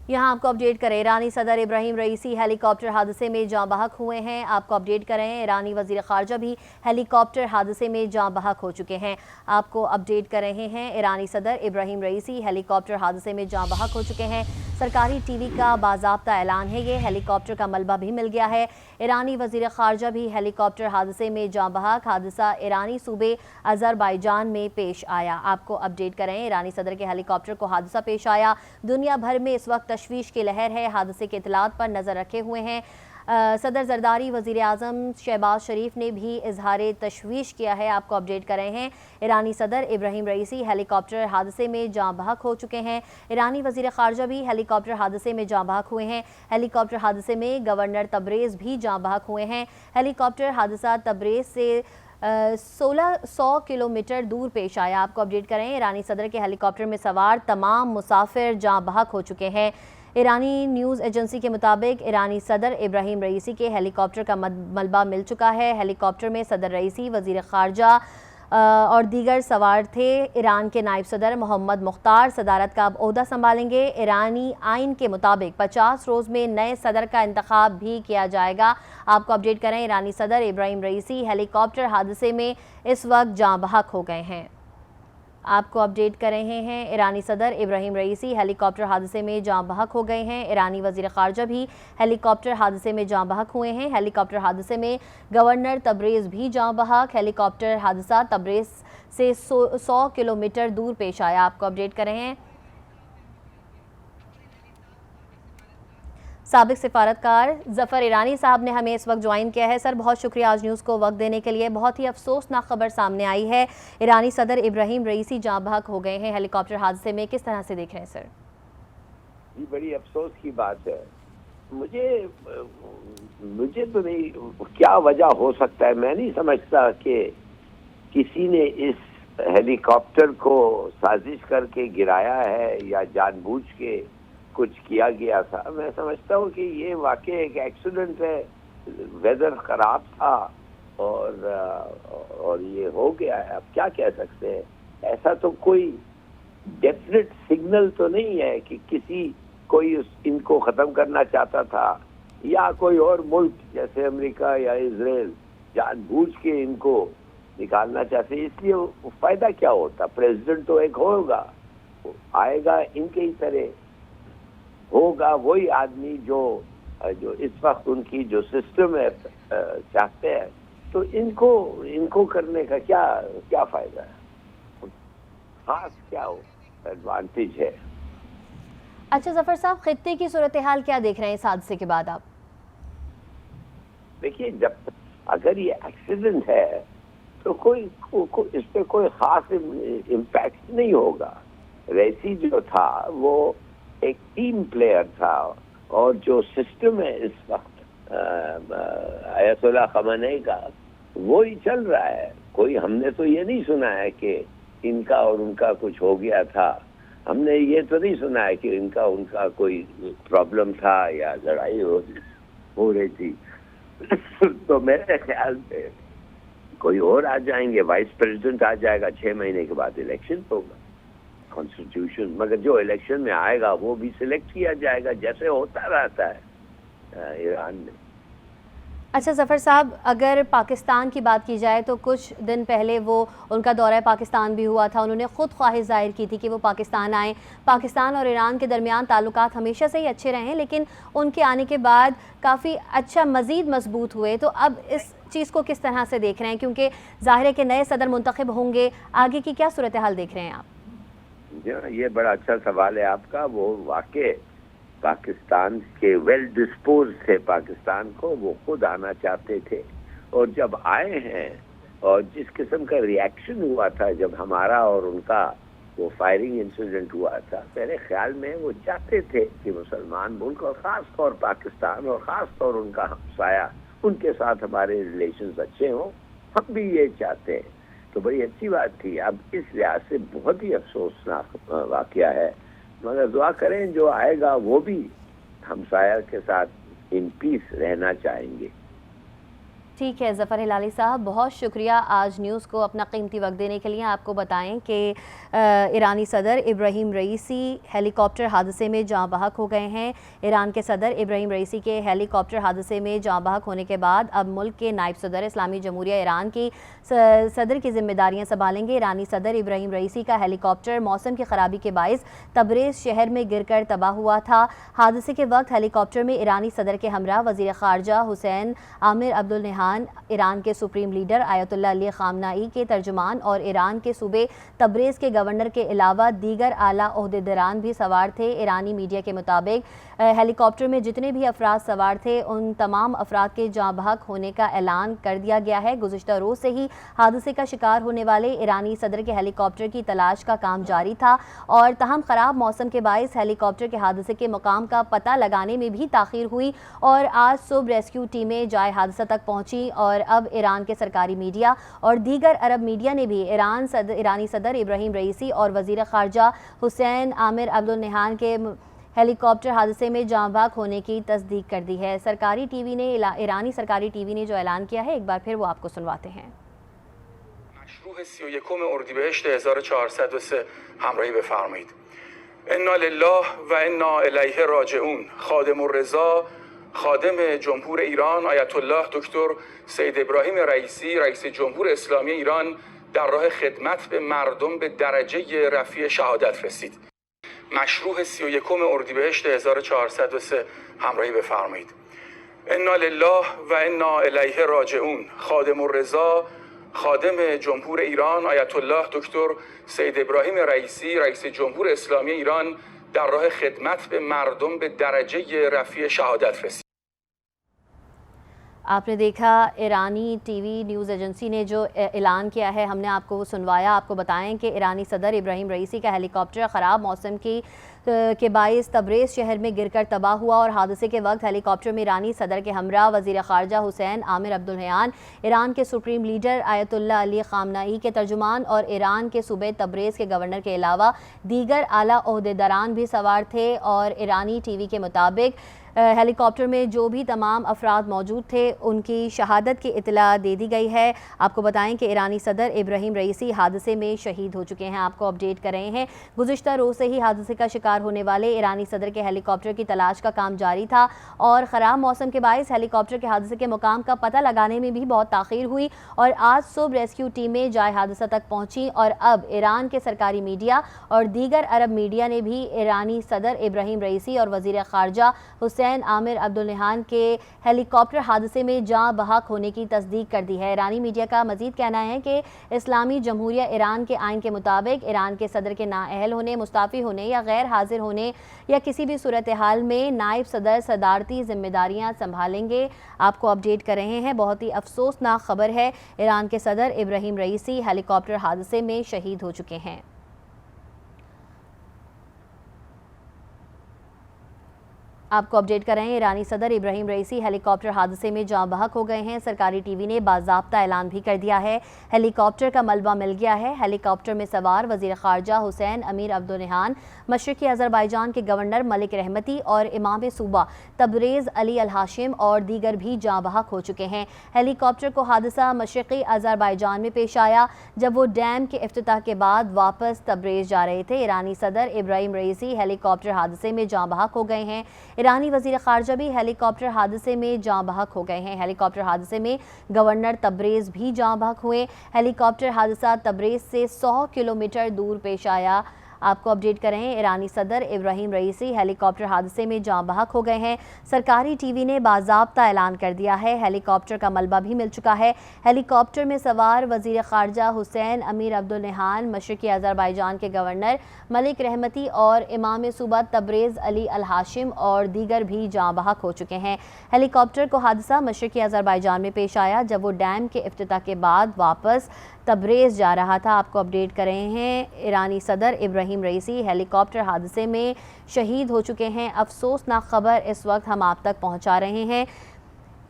یہاں آپ کو اپڈیٹ کریں، ایرانی صدر ابراہیم رئیسی ہیلی کاپٹر حادثے میں جاں بحق ہوئے ہیں۔ آپ کو اپڈیٹ کریں، ایرانی وزیر خارجہ بھی ہیلی کاپٹر حادثے میں جاں بحق ہو چکے ہیں۔ آپ کو اپڈیٹ کر رہے ہیں، ایرانی صدر ابراہیم رئیسی ہیلی کاپٹر حادثے میں جاں بحق ہو چکے ہیں۔ سرکاری ٹی وی کا باضابطہ اعلان ہے، یہ ہیلی کاپٹر کا ملبہ بھی مل گیا ہے۔ ایرانی وزیر خارجہ بھی ہیلی کاپٹر حادثے میں جاں بحق۔ حادثہ ایرانی صوبے آذربائیجان میں پیش آیا۔ آپ کو اپڈیٹ کریں، ایرانی صدر کے ہیلی کاپٹر کو حادثہ پیش آیا۔ دنیا بھر میں اس وقت تشویش کی لہر ہے، حادثے کے اطلاعات پر نظر رکھے ہوئے ہیں۔ صدر زرداری وزیر اعظم شہباز شریف نے بھی اظہار تشویش کیا ہے۔ آپ کو اپڈیٹ کر رہے ہیں، ایرانی صدر ابراہیم رئیسی ہیلی کاپٹر حادثے میں جاں بحق ہو چکے ہیں۔ ایرانی وزیر خارجہ بھی ہیلی کاپٹر حادثے میں جاں بحق ہوئے ہیں۔ ہیلی کاپٹر حادثے میں گورنر تبریز بھی جاں بحق ہوئے ہیں۔ ہیلی کاپٹر حادثہ تبریز سے 1600 کلومیٹر دور پیش آیا۔ آپ کو اپڈیٹ کریں، ایرانی صدر کے ہیلی کاپٹر میں سوار تمام مسافر جاں بحق ہو چکے ہیں۔ ایرانی نیوز ایجنسی کے مطابق ایرانی صدر ابراہیم رئیسی کے ہیلی کاپٹر کا ملبہ مل چکا ہے۔ ہیلی کاپٹر میں صدر رئیسی، وزیر خارجہ اور دیگر سوار تھے۔ ایران کے نائب صدر محمد مختار صدارت کا اب عہدہ سنبھالیں گے۔ ایرانی آئین کے مطابق 50 روز میں نئے صدر کا انتخاب بھی کیا جائے گا۔ آپ کو اپڈیٹ کریں، ایرانی صدر ابراہیم رئیسی ہیلی کاپٹر حادثے میں اس وقت جاں بحق ہو گئے ہیں۔ آپ کو اپڈیٹ کر رہے ہیں، ایرانی صدر ابراہیم رئیسی ہیلی کاپٹر حادثے میں جاں بحق ہو گئے ہیں۔ ایرانی وزیر خارجہ بھی ہیلی کاپٹر حادثے میں جاں بحق ہوئے ہیں۔ ہیلی کاپٹر حادثے میں گورنر تبریز بھی جاں بحق۔ ہیلی کاپٹر حادثہ تبریز سے 100 کلومیٹر دور پیش آیا۔ آپ کو اپڈیٹ کر رہے ہیں، سابق سفارتکار ظفر ایرانی صاحب نے ہمیں اس وقت جوائن کیا ہے۔ سر، بہت شکریہ آج نیوز کو وقت دینے کے لیے۔ بہت ہی افسوسناک خبر سامنے آئی ہے، ایرانی صدر ابراہیم رئیسی جاں بحق ہو گئے ہیں ہیلی کاپٹر حادثے میں، کس طرح سے دیکھ رہے ہیں سر؟ یہ بڑی افسوس کی بات ہے۔ مجھے تو نہیں، کیا وجہ ہو سکتا ہے، میں نہیں سمجھتا کہ کسی نے اس ہیلی کاپٹر کو سازش کر کے گرایا ہے یا جان بوجھ کے کچھ کیا گیا تھا۔ میں سمجھتا ہوں کہ یہ واقعی ایک ایکسیڈنٹ ہے، ویدر خراب تھا اور یہ ہو گیا ہے۔ اب کیا کہہ سکتے ہیں، ایسا تو کوئی ڈیفینیٹ سگنل تو نہیں ہے کہ کوئی ان کو ختم کرنا چاہتا تھا یا کوئی اور ملک جیسے امریکہ یا اسرائیل جان بوجھ کے ان کو نکالنا چاہتے۔ اس لیے فائدہ کیا ہوتا، پریزیڈنٹ تو ایک ہوگا، آئے گا ان کے ہی طرح ہوگا، وہی آدمی جو اس وقت ان کی جو سسٹم ہے چاہتے ہیں، تو ان کو کرنے کا کیا فائدہ ہے، خاص کیا ایڈوانٹیج ہے۔ اچھا ظفر صاحب، خطے کی صورتحال کیا دیکھ رہے ہیں اس حادثے کے بعد آپ؟ دیکھیے، اگر یہ ایکسیڈنٹ ہے تو اس پہ کوئی خاص امپیکٹ نہیں ہوگا۔ رئیسی جو تھا وہ ایک ٹیم پلیئر تھا، اور جو سسٹم ہے اس وقت آیت اللہ خامنئی کا، وہی چل رہا ہے۔ ہم نے تو یہ نہیں سنا ہے کہ ان کا اور ان کا کچھ ہو گیا تھا، ہم نے یہ تو نہیں سنا ہے کہ ان کا کوئی پرابلم تھا یا لڑائی ہو رہی تھی۔ تو میرے خیال سے کوئی اور آ جائیں گے، وائس پریزیڈنٹ آ جائے گا، 6 مہینے کے بعد الیکشن ہوگا کانسٹیٹیوشن، مگر جو الیکشن میں آئے گا وہ بھی سلیکٹ کیا جائے گا جیسے ہوتا رہتا ہے ایران میں۔ اچھا ظفر صاحب، اگر پاکستان کی بات کی جائے تو کچھ دن پہلے ان کا دورہ پاکستان بھی ہوا تھا، انہوں نے خود خواہش ظاہر کی تھی کہ وہ پاکستان آئیں۔ پاکستان اور ایران کے درمیان تعلقات ہمیشہ سے ہی اچھے رہے ہیں، لیکن ان کے آنے کے بعد کافی اچھا مزید مضبوط ہوئے۔ تو اب اس چیز کو کس طرح سے دیکھ رہے ہیں، کیونکہ ظاہر ہے کہ نئے صدر منتخب ہوں گے، آگے کی کیا صورتحال دیکھ رہے ہیں آپ؟ یہ بڑا اچھا سوال ہے آپ کا۔ وہ واقع پاکستان کے ویل ڈسپوز تھے، پاکستان کو وہ خود آنا چاہتے تھے، اور جب آئے ہیں اور جس قسم کا ری ایکشن ہوا تھا جب ہمارا اور ان کا وہ فائرنگ انسیڈنٹ ہوا تھا، میرے خیال میں وہ چاہتے تھے کہ مسلمان ملک اور خاص طور پاکستان اور خاص طور ان کا ہمسایہ، ان کے ساتھ ہمارے ریلیشنز اچھے ہوں، ہم بھی یہ چاہتے ہیں، تو بڑی اچھی بات تھی۔ اب اس لحاظ سے بہت ہی افسوسناک واقعہ ہے، مگر دعا کریں جو آئے گا وہ بھی ہمسایہ کے ساتھ ان پیس رہنا چاہیں گے۔ ٹھیک ہے ظفر ہلالی صاحب، بہت شکریہ آج نیوز کو اپنا قیمتی وقت دینے کے لیے۔ آپ کو بتائیں کہ ایرانی صدر ابراہیم رئیسی ہیلی کاپٹر حادثے میں جاں بحق ہو گئے ہیں۔ ایران کے صدر ابراہیم رئیسی کے ہیلی کاپٹر حادثے میں جاں بحق ہونے کے بعد اب ملک کے نائب صدر اسلامی جمہوریہ ایران کی صدر کی ذمہ داریاں سنبھالیں گے۔ ایرانی صدر ابراہیم رئیسی کا ہیلی کاپٹر موسم کی خرابی کے باعث تبریز شہر میں گر کر تباہ ہوا تھا۔ حادثے کے وقت ہیلی کاپٹر میں ایرانی صدر کے ہمراہ وزیر خارجہ حسین عامر عبدالنہان، ایران کے سپریم لیڈر آیت اللہ علی خامنائی کے ترجمان اور ایران کے صوبے تبریز کے گورنر کے علاوہ دیگر اعلیٰ عہدیداران بھی سوار تھے۔ ایرانی میڈیا کے مطابق ہیلی کاپٹر میں جتنے بھی افراد سوار تھے ان تمام افراد کے جاں بحق ہونے کا اعلان کر دیا گیا ہے۔ گزشتہ روز سے ہی حادثے کا شکار ہونے والے ایرانی صدر کے ہیلی کاپٹر کی تلاش کا کام جاری تھا اور تاہم خراب موسم کے باعث ہیلی کاپٹر کے حادثے کے مقام کا پتہ لگانے میں بھی تاخیر ہوئی اور آج صبح ریسکیو ٹیمیں جائے حادثہ تک پہنچی اور اب ایران کے سرکاری میڈیا اور دیگر عرب میڈیا نے بھی ایرانی صدر ابراہیم رئیسی اور وزیر خارجہ حسین عامر عبدالنہان کے ہیلی کاپٹر حادثے میں جاں بحق ہونے کی تصدیق کر دی ہے۔ ایرانی سرکاری ٹی وی نے جو اعلان کیا ہے ایک بار پھر وہ آپ کو سنواتے ہیں۔ مشروع 31 اردیبهشت 1403 همراهی بفرمایید. انا لله و انا الیه راجعون. خادم الرضا خادم جمهور ایران آیت الله دکتر سید ابراهیم رئیسی رئیس جمهور اسلامی ایران در راه خدمت به مردم به درجه رفیع شهادت رسید. مشروع 31 اردیبهشت 1403 همراهی بفرمایید. انا لله و انا الیه راجعون. خادم الرضا خادم جمهور ایران آیت الله دکتر سید ابراهیم رئیسی رئیس جمهور اسلامی ایران در راه خدمت به مردم به درجه رفیع شهادت رسید. آپ نے دیکھا ایرانی ٹی وی نیوز ایجنسی نے جو اعلان کیا ہے، ہم نے آپ کو وہ سنوایا۔ آپ کو بتائیں کہ ایرانی صدر ابراہیم رئیسی کا ہیلی کاپٹر خراب موسم کے باعث تبریز شہر میں گر کر تباہ ہوا اور حادثے کے وقت ہیلی کاپٹر میں ایرانی صدر کے ہمراہ وزیر خارجہ حسین عامر عبدالنہان، ایران کے سپریم لیڈر آیت اللہ علی خامنائی کے ترجمان اور ایران کے صوبے تبریز کے گورنر کے علاوہ دیگر اعلیٰ عہدیداران بھی سوار تھے اور ایرانی ٹی وی کے مطابق ہیلی کاپٹر میں جو بھی تمام افراد موجود تھے ان کی شہادت کی اطلاع دے دی گئی ہے۔ آپ کو بتائیں کہ ایرانی صدر ابراہیم رئیسی حادثے میں شہید ہو چکے ہیں۔ آپ کو اپڈیٹ کر رہے ہیں، گزشتہ روز سے ہی حادثے کا شکار ہونے والے ایرانی صدر کے ہیلی کاپٹر کی تلاش کا کام جاری تھا اور خراب موسم کے باعث ہیلی کاپٹر کے حادثے کے مقام کا پتہ لگانے میں بھی بہت تاخیر ہوئی اور آج صبح ریسکیو ٹیمیں جائے حادثہ تک پہنچی اور اب ایران کے سرکاری میڈیا اور دیگر عرب میڈیا نے بھی ایرانی صدر ابراہیم رئیسی اور وزیر خارجہ حسین عامر عبدالنہان کے ہیلی کاپٹر حادثے میں جاں بحق ہونے کی تصدیق کر دی ہے۔ ایرانی میڈیا کا مزید کہنا ہے کہ اسلامی جمہوریہ ایران کے آئین کے مطابق ایران کے صدر کے نااہل ہونے، مستعفی ہونے یا غیر حاضر ہونے یا کسی بھی صورتحال میں نائب صدر صدارتی ذمہ داریاں سنبھالیں گے۔ آپ کو اپڈیٹ کر رہے ہیں، بہت ہی افسوسناک خبر ہے، ایران کے صدر ابراہیم رئیسی ہیلی کاپٹر حادثے میں شہید ہو چکے ہیں۔ آپ کو اپڈیٹ کر رہے ہیں، ایرانی صدر ابراہیم رئیسی ہیلی کاپٹر حادثے میں جاں بحق ہو گئے ہیں۔ سرکاری ٹی وی نے باضابطہ اعلان بھی کر دیا ہے، ہیلی کاپٹر کا ملبہ مل گیا ہے۔ ہیلی کاپٹر میں سوار وزیر خارجہ حسین امیر عبدالنہان، مشرقی آذربائیجان کے گورنر ملک رحمتی اور امام صوبہ تبریز علی الہاشم اور دیگر بھی جاں بحق ہو چکے ہیں۔ ہیلی کاپٹر کو حادثہ مشرقی آذربائیجان میں پیش آیا جب وہ ڈیم کے افتتاح کے بعد واپس تبریز جا رہے تھے۔ ایرانی صدر ابراہیم رئیسی ہیلی کاپٹر حادثے میں جاں بحق ہو گئے ہیں۔ ایرانی وزیر خارجہ بھی ہیلی کاپٹر حادثے میں جاں بحق ہو گئے ہیں۔ ہیلی کاپٹر حادثے میں گورنر تبریز بھی جاں بحق ہوئے۔ ہیلی کاپٹر حادثہ تبریز سے 100 کلومیٹر دور پیش آیا۔ آپ کو اپڈیٹ کر رہے ہیں، ایرانی صدر ابراہیم رئیسی ہیلی کاپٹر حادثے میں جاں بحق ہو گئے ہیں۔ سرکاری ٹی وی نے باضابطہ اعلان کر دیا ہے، ہیلی کاپٹر کا ملبہ بھی مل چکا ہے۔ ہیلی کاپٹر میں سوار وزیر خارجہ حسین امیر عبدالنہان، مشرقی آذربائیجان کے گورنر ملک رحمتی اور امام صوبہ تبریز علی الہاشم اور دیگر بھی جاں بحق ہو چکے ہیں۔ ہیلی کاپٹر کو حادثہ مشرقی آذربائیجان میں پیش آیا جب وہ ڈیم کے افتتاح کے بعد واپس تبریز جا رہا تھا۔ آپ کو اپڈیٹ کر رہے ہیں، ایرانی صدر ابراہیم رئیسی ہیلی کاپٹر حادثے میں شہید ہو چکے ہیں۔ افسوسناک خبر اس وقت ہم آپ تک پہنچا رہے ہیں۔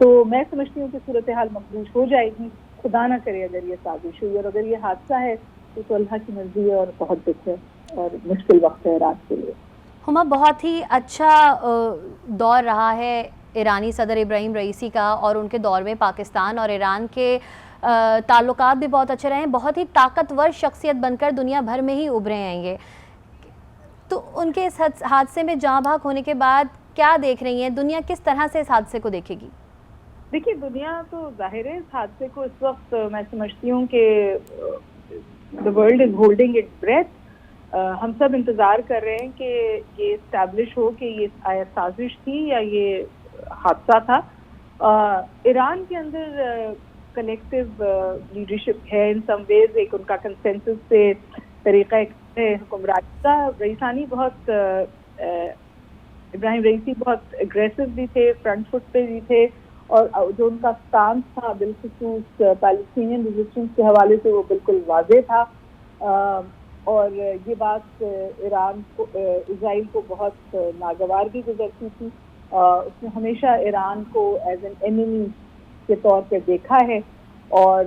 تو میں سمجھتی ہوں کہ صورتحال مقبوض ہو جائے گی، خدا نہ کرے اگر یہ سازش ہوئی، اور اگر یہ حادثہ ہے تو اللہ کی مرضی ہے اور بہت دکھ ہے اور مشکل وقت ہے عراق کے لیے۔ ہما بہت ہی اچھا دور رہا ہے ایرانی صدر ابراہیم رئیسی کا، اور ان کے دور میں پاکستان اور ایران کے تعلقات بھی بہت اچھے رہے ہیں، بہت ہی طاقتور شخصیت بن کر دنیا بھر میں ہی ابھرے ہیں یہ۔ تو ان کے اس حادثے میں جاں بحق ہونے کے بعد کیا دیکھ رہی ہیں دنیا، کس طرح سے اس حادثے کو دیکھے گی؟ دیکھیے دنیا تو ظاہر ہے اس حادثے کو اس وقت میں سمجھتی ہوں کہ the world is holding its breath۔ ہم سب انتظار کر رہے ہیں کہ یہ اسٹیبلش ہو کہ یہ آیا سازش تھی یا یہ حادثہ تھا۔ ایران کے اندر کلیکٹیو لیڈرشپ ہے ان سم ویز، ایک ان کا کنسنسس سے طریقہ حکمرانی کا۔ رئیسانی بہت ابراہیم رئیسی بہت اگریسو بھی تھے، فرنٹ فٹ پہ بھی تھے، اور جو ان کا سٹانس تھا بالخصوص پیلسٹینین ریزسٹنس کے حوالے سے وہ بالکل واضح تھا، اور یہ بات ایران کو اسرائیل کو بہت ناگوار بھی گزرتی تھی۔ اس نے ہمیشہ ایران کو ایز این اینیمی کے طور پہ دیکھا ہے، اور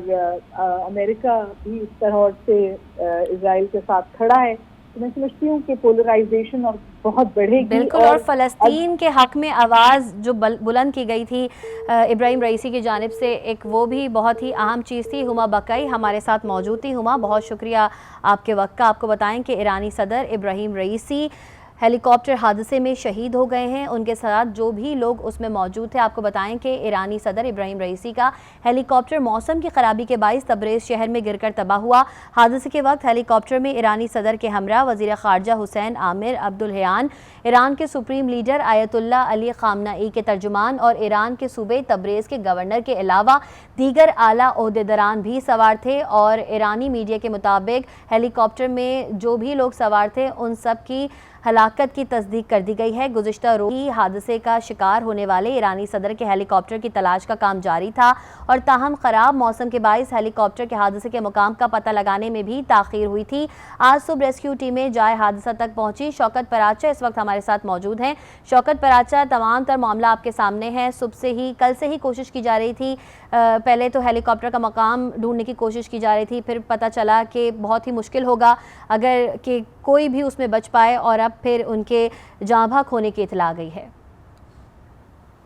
امریکہ بھی اس طرح سے اسرائیل کے ساتھ کھڑا ہے۔ تو میں سمجھتی ہوں کہ پولرائزیشن اور بہت بڑھے گی۔ بالکل، اور فلسطین کے حق میں آواز جو بلند کی گئی تھی ابراہیم رئیسی کی جانب سے، ایک وہ بھی بہت ہی اہم چیز تھی۔ ہما بقائی ہمارے ساتھ موجود تھی۔ ہما، بہت شکریہ آپ کے وقت کا۔ آپ کو بتائیں کہ ایرانی صدر ابراہیم رئیسی ہیلی کاپٹر حادثے میں شہید ہو گئے ہیں، ان کے ساتھ جو بھی لوگ اس میں موجود تھے۔ آپ کو بتائیں کہ ایرانی صدر ابراہیم رئیسی کا ہیلی کاپٹر موسم کی خرابی کے باعث تبریز شہر میں گر کر تباہ ہوا۔ حادثے کے وقت ہیلی کاپٹر میں ایرانی صدر کے ہمراہ وزیر خارجہ حسین عامر عبدالحیان، ایران کے سپریم لیڈر آیت اللہ علی خامنئی کے ترجمان اور ایران کے صوبے تبریز کے گورنر کے علاوہ دیگر اعلیٰ عہدیداران بھی سوار تھے، اور ایرانی میڈیا کے مطابق ہیلی کاپٹر میں جو بھی لوگ سوار تھے ان سب کی ہلاکت کی تصدیق کر دی گئی ہے۔ گزشتہ روز حادثے کا شکار ہونے والے ایرانی صدر کے ہیلی کاپٹر کی تلاش کا کام جاری تھا، اور تاہم خراب موسم کے باعث ہیلی کاپٹر کے حادثے کے مقام کا پتہ لگانے میں بھی تاخیر ہوئی تھی۔ آج صبح ریسکیو ٹیمیں جائے حادثہ تک پہنچی۔ شوکت پراچا اس وقت ہمارے ساتھ موجود ہیں۔ شوکت پراچا، تمام تر معاملہ آپ کے سامنے ہے۔ کل سے ہی کوشش کی جا رہی تھی، پہلے تو ہیلی کاپٹر کا مقام ڈھونڈنے کی کوشش کی جا رہی تھی، پھر پتہ چلا کہ بہت ہی مشکل ہوگا اگر کہ کوئی بھی اس میں بچ پائے، اور اب پھر ان کے جاں بحق ہونے کی اطلاع گئی ہے۔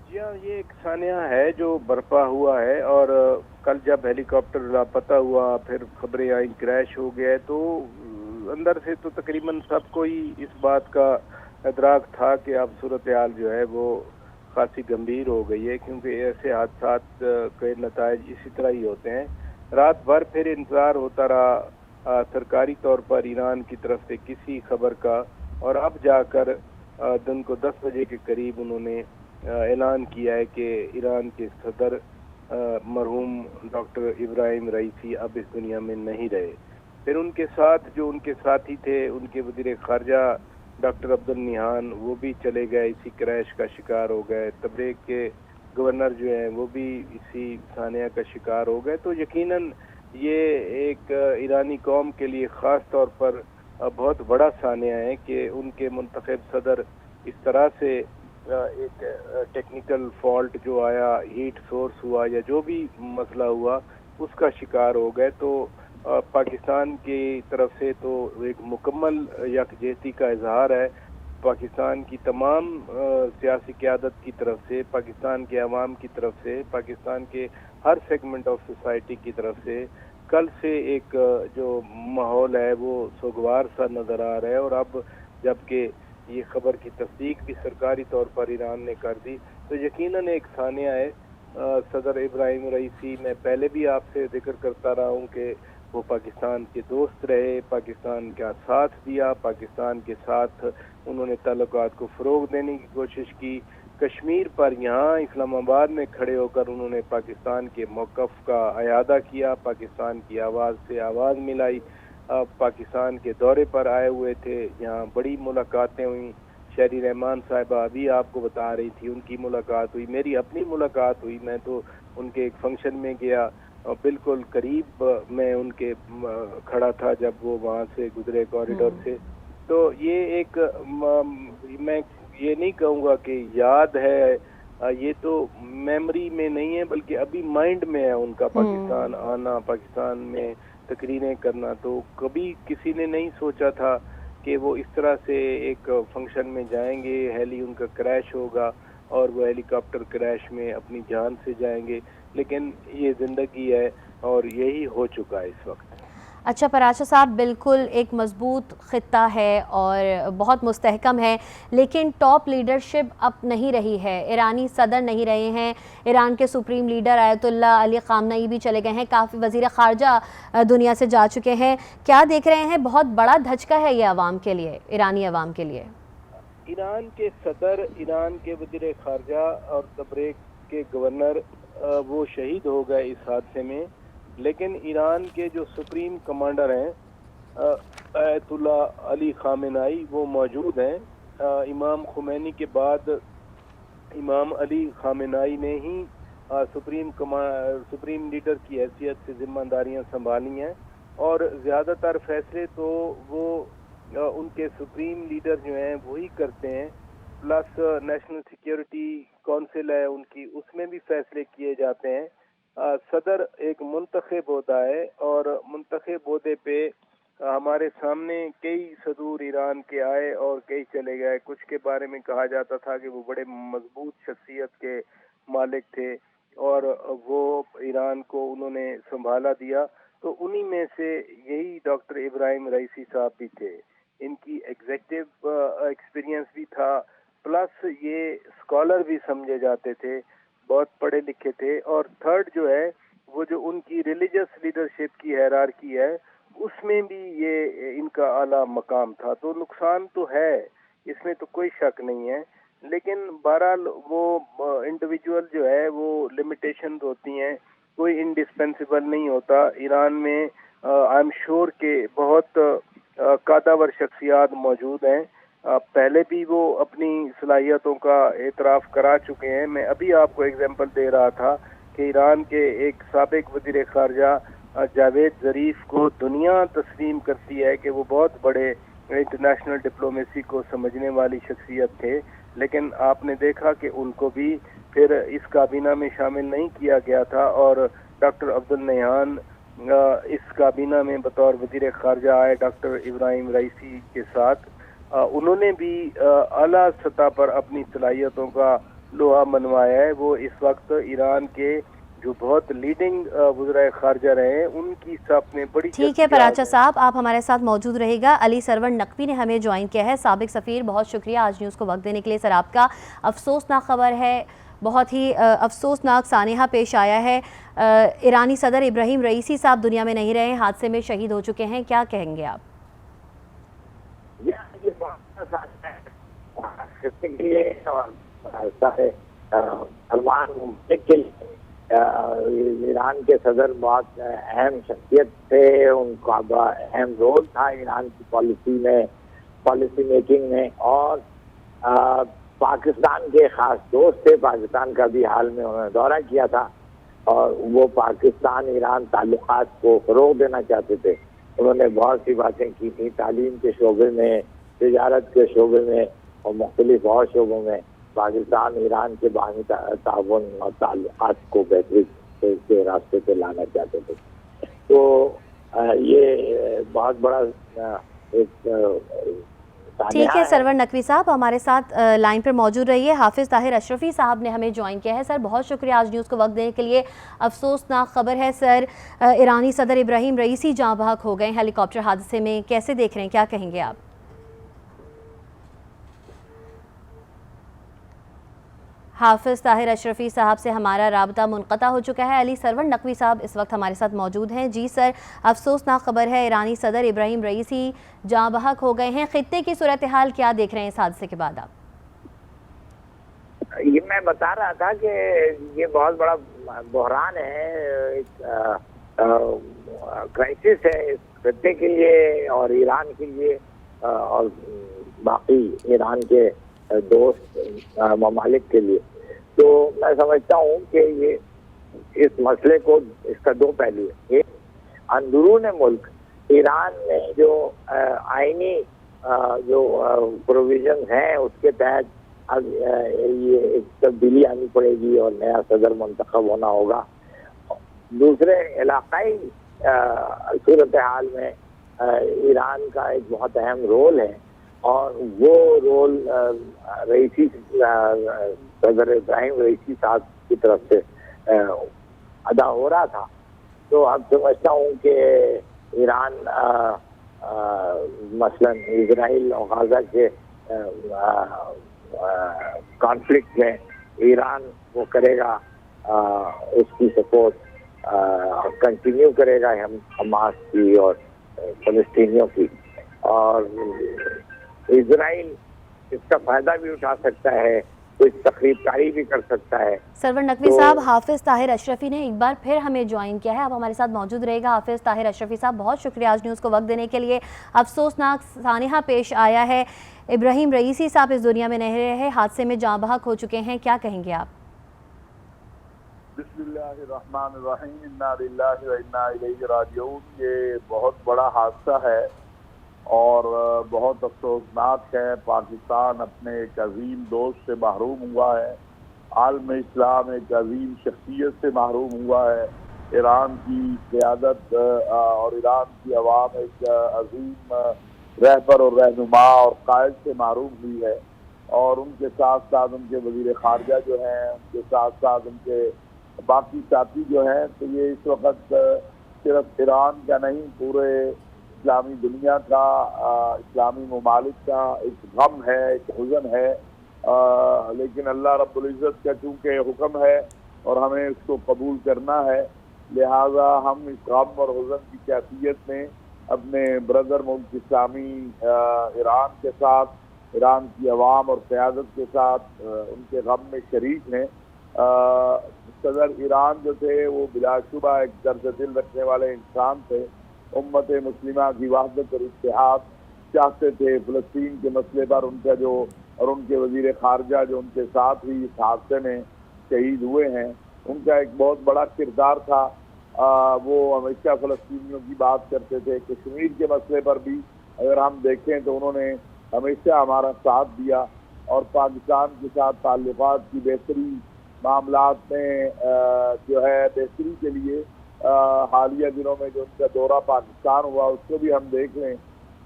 جی ہاں، یہ ایک سانحہ ہے جو برپا ہوا ہے، اور کل جب ہیلی کاپٹر لاپتہ ہوا، پھر خبریں آئیں کریش ہو گیا، تو اندر سے تو تقریباً سب کو ہی اس بات کا ادراک تھا کہ اب صورتحال جو ہے وہ خاصی گمبھیر ہو گئی ہے، کیونکہ ایسے حادثات کے نتائج اسی طرح ہی ہوتے ہیں۔ رات بھر پھر انتظار ہوتا رہا سرکاری طور پر ایران کی طرف سے کسی خبر کا، اور اب جا کر دن کو 10 بجے کے قریب انہوں نے اعلان کیا ہے کہ ایران کے صدر مرحوم ڈاکٹر ابراہیم رئیسی اب اس دنیا میں نہیں رہے۔ پھر ان کے ساتھ جو ان کے ساتھی تھے، ان کے وزیر خارجہ ڈاکٹر عبدالنیحان، وہ بھی چلے گئے، اسی کریش کا شکار ہو گئے۔ تبریز کے گورنر جو ہیں وہ بھی اسی سانحہ کا شکار ہو گئے۔ تو یقیناً یہ ایک ایرانی قوم کے لیے خاص طور پر بہت بڑا سانحہ ہے کہ ان کے منتخب صدر اس طرح سے ایک ٹیکنیکل فالٹ جو آیا، ہیٹ سورس ہوا یا جو بھی مسئلہ ہوا، اس کا شکار ہو گئے۔ تو پاکستان کی طرف سے تو ایک مکمل یکجہتی کا اظہار ہے، پاکستان کی تمام سیاسی قیادت کی طرف سے، پاکستان کے عوام کی طرف سے، پاکستان کے ہر سیگمنٹ آف سوسائٹی کی طرف سے کل سے ایک جو ماحول ہے وہ سوگوار سا نظر آ رہا ہے۔ اور اب جبکہ یہ خبر کی تصدیق بھی سرکاری طور پر ایران نے کر دی، تو یقیناً ایک سانحہ ہے۔ صدر ابراہیم رئیسی، میں پہلے بھی آپ سے ذکر کرتا رہا ہوں کہ وہ پاکستان کے دوست رہے، پاکستان کا ساتھ دیا، پاکستان کے ساتھ انہوں نے تعلقات کو فروغ دینے کی کوشش کی۔ کشمیر پر یہاں اسلام آباد میں کھڑے ہو کر انہوں نے پاکستان کے موقف کا اعادہ کیا، پاکستان کی آواز سے آواز ملائی۔ پاکستان کے دورے پر آئے ہوئے تھے، یہاں بڑی ملاقاتیں ہوئیں۔ شہری رحمان صاحبہ ابھی آپ کو بتا رہی تھی، ان کی ملاقات ہوئی، میری اپنی ملاقات ہوئی۔ میں تو ان کے ایک فنکشن میں گیا، بالکل قریب میں ان کے کھڑا تھا جب وہ وہاں سے گزرے کوریڈور سے۔ تو یہ ایک، میں یہ نہیں کہوں گا کہ یاد ہے یہ تو میموری میں نہیں ہے بلکہ ابھی مائنڈ میں ہے ان کا پاکستان آنا، پاکستان میں تقریریں کرنا. تو کبھی کسی نے نہیں سوچا تھا کہ وہ اس طرح سے ایک فنکشن میں جائیں گے، ہیلی ان کا کریش ہوگا اور وہ ہیلی کاپٹر کریش میں اپنی جان سے جائیں گے. لیکن یہ زندگی ہے اور یہی ہو چکا ہے اس وقت. اچھا پراچا صاحب، بالکل ایک مضبوط خطہ ہے اور بہت مستحکم ہے، لیکن ٹاپ لیڈرشپ اب نہیں رہی ہے. ایرانی صدر نہیں رہے ہیں، ایران کے سپریم لیڈر آیت اللہ علی خامنئی بھی چلے گئے ہیں، کافی وزیر خارجہ دنیا سے جا چکے ہیں. کیا دیکھ رہے ہیں؟ بہت بڑا دھچکا ہے یہ عوام کے لیے، ایرانی عوام کے لیے. ایران کے صدر، ایران کے وزیر خارجہ اور تبریک کے گورنر وہ شہید ہو گئے اس حادثے میں، لیکن ایران کے جو سپریم کمانڈر ہیں آیت اللہ علی خامنئی وہ موجود ہیں. امام خمینی کے بعد امام علی خامنئی نے ہی سپریم لیڈر کی حیثیت سے ذمہ داریاں سنبھالی ہیں، اور زیادہ تر فیصلے تو وہ ان کے سپریم لیڈر جو ہیں وہی کرتے ہیں. پلس نیشنل سیکیورٹی کونسل ہے ان کی، اس میں بھی فیصلے کیے جاتے ہیں. صدر ایک منتخب ہوتا ہے، اور منتخب عہدے پہ ہمارے سامنے کئی صدور ایران کے آئے اور کئی چلے گئے. کچھ کے بارے میں کہا جاتا تھا کہ وہ بڑے مضبوط شخصیت کے مالک تھے اور وہ ایران کو انہوں نے سنبھالا دیا. تو انہی میں سے یہی ڈاکٹر ابراہیم رئیسی صاحب بھی تھے. ان کی ایگزیکٹو ایکسپیرینس بھی تھا، پلس یہ اسکالر بھی سمجھے جاتے تھے، بہت پڑھے لکھے تھے. اور تھرڈ جو ہے وہ جو ان کی ریلیجس لیڈرشپ کی ہیرارکی ہے اس میں بھی یہ ان کا اعلیٰ مقام تھا. تو نقصان تو ہے، اس میں تو کوئی شک نہیں ہے، لیکن بہرحال وہ انڈیویجول جو ہے وہ لمیٹیشنز ہوتی ہیں، کوئی انڈسپینسیبل نہیں ہوتا. ایران میں آئی ایم شیور کہ بہت قادور شخصیات موجود ہیں. پہلے بھی وہ اپنی صلاحیتوں کا اعتراف کرا چکے ہیں. میں ابھی آپ کو ایگزامپل دے رہا تھا کہ ایران کے ایک سابق وزیر خارجہ جاوید ظریف کو دنیا تسلیم کرتی ہے کہ وہ بہت بڑے انٹرنیشنل ڈپلومیسی کو سمجھنے والی شخصیت تھے، لیکن آپ نے دیکھا کہ ان کو بھی پھر اس کابینہ میں شامل نہیں کیا گیا تھا. اور ڈاکٹر عبدالنعیان اس کابینہ میں بطور وزیر خارجہ آئے ڈاکٹر ابراہیم رئیسی کے ساتھ. انہوں نے بھی اعلیٰ سطح پر اپنی صلاحیتوں کا لوہا منوایا ہے. وہ اس وقت ایران کے جو بہت لیڈنگ وزرائے خارجہ رہے ہیں ان کی صف میں بڑی. ٹھیک ہے پراچا صاحب، آپ ہمارے ساتھ موجود رہے گا. علی سرور نقوی نے ہمیں جوائن کیا ہے، سابق سفیر. بہت شکریہ آج نیوز کو وقت دینے کے لیے. سر آپ کا افسوسناک خبر ہے، بہت ہی افسوسناک سانحہ پیش آیا ہے. ایرانی صدر ابراہیم رئیسی صاحب دنیا میں نہیں رہے، حادثے میں شہید ہو چکے ہیں. کیا کہیں گے آپ؟ ایران کے صدر بہت اہم شخصیت تھے، ان کا اہم رول تھا ایران کی پالیسی میکنگ میں، اور پاکستان کے خاص دوست تھے. پاکستان کا بھی حال میں انہوں نے دورہ کیا تھا اور وہ پاکستان ایران تعلقات کو فروغ دینا چاہتے تھے. انہوں نے بہت سی باتیں کی تھیں، تعلیم کے شعبے میں، تجارت کے شعبے میں اور مختلف اور شعبوں میں پاکستان ایران کے باہمی تعاون اور تعلقات کو بہتری کے راستے پہ لانا چاہتے تھے. تو یہ بہت بڑا ایک ٹھیک ہے سرور نقوی صاحب، ہمارے ساتھ لائن پر موجود رہیے. حافظ طاہر اشرفی صاحب نے ہمیں جوائن کیا ہے. سر بہت شکریہ آج نیوز کو وقت دینے کے لیے. افسوسناک خبر ہے سر، ایرانی صدر ابراہیم رئیسی جاں بحق ہو گئے ہیلی کاپٹر حادثے میں. کیسے دیکھ رہے ہیں، کیا کہیں گے آپ؟ حافظ طاہر اشرفی صاحب سے ہمارا رابطہ منقطع ہو چکا ہے. علی سرور نقوی صاحب اس وقت ہمارے ساتھ موجود ہیں. جی سر، افسوسناک خبر ہے، ایرانی صدر ابراہیم رئیسی جاں بحق ہو گئے ہیں. خطے کی صورتحال کیا دیکھ رہے ہیں اس حادثے کے بعد آپ؟ یہ میں بتا رہا تھا کہ یہ بہت بڑا بحران ہے، کرائسس ہے اس خطے کے لیے اور ایران کے لیے اور باقی ایران کے دوست ممالک کے لیے. تو میں سمجھتا ہوں کہ یہ اس مسئلے کو، اس کا دو پہلو ہے. ایک اندرون ملک ایران میں جو آئینی جو پروویژنز ہیں اس کے تحت اب یہ ایک تبدیلی آنی پڑے گی اور نیا صدر منتخب ہونا ہوگا. دوسرے علاقائی صورتحال میں ایران کا ایک بہت اہم رول ہے اور وہ رول رئیسی صدر ابراہیم رئیسی صاحب کی طرف سے ادا ہو رہا تھا. تو اب سمجھتا ہوں کہ ایران مثلا اسرائیل اور غزہ کے کانفلکٹ میں ایران وہ کرے گا اس کی سپورٹ کنٹینیو کرے گا حماس کی اور فلسطینیوں کی, اور اسرائیل اس کا فائدہ بھی اٹھا سکتا ہے, کچھ تخریب کاری بھی کر سکتا ہے. سرور نقوی صاحب, حافظ طاہر اشرفی نے ایک بار پھر ہمیں جوائن کیا ہے, آپ ہمارے ساتھ موجود رہے گا. حافظ طاہر اشرفی صاحب, بہت شکریہ آج نیوز کو وقت دینے کے لیے. افسوسناک سانحہ پیش آیا ہے, ابراہیم رئیسی صاحب اس دنیا میں نہیں رہے, حادثے میں جاں بحق ہو چکے ہیں, کیا کہیں گے آپ؟ بسم اللہ الرحمن الرحیم, انا للہ و انا الیہ راجعون. یہ بہت بڑا حادثہ ہے اور بہت افسوسناک ہے. پاکستان اپنے ایک عظیم دوست سے محروم ہوا ہے, عالم اسلام ایک عظیم شخصیت سے محروم ہوا ہے, ایران کی قیادت اور ایران کی عوام ایک عظیم رہبر اور رہنما اور قائد سے محروم ہوئی ہے. اور ان کے ساتھ ساتھ ان کے وزیر خارجہ جو ہیں, ان کے ساتھ ساتھ ان کے باقی ساتھی جو ہیں. تو یہ اس وقت صرف ایران کا نہیں, پورے اسلامی دنیا کا, اسلامی ممالک کا ایک غم ہے, ایک حزن ہے. لیکن اللہ رب العزت کا چونکہ حکم ہے اور ہمیں اس کو قبول کرنا ہے, لہذا ہم اس غم اور حزن کی کیفیت میں اپنے بردر ملک اسلامی ایران کے ساتھ, ایران کی عوام اور قیادت کے ساتھ ان کے غم میں شریک ہیں. صدر ایران جو تھے وہ بلا شبہ ایک درد دل رکھنے والے انسان تھے. امت مسلمہ کی وحدت اور اتحاد چاہتے تھے. فلسطین کے مسئلے پر ان کا جو, اور ان کے وزیر خارجہ جو ان کے ساتھ ہی اس حادثے میں شہید ہوئے ہیں, ان کا ایک بہت بڑا کردار تھا. وہ ہمیشہ فلسطینیوں کی بات کرتے تھے. کشمیر کے مسئلے پر بھی اگر ہم دیکھیں تو انہوں نے ہمیشہ ہمارا ساتھ دیا اور پاکستان کے ساتھ تعلقات کی بہتری, معاملات میں جو ہے بہتری کے لیے حالیہ دنوں میں جو ان کا دورہ پاکستان ہوا اس کو بھی ہم دیکھ لیں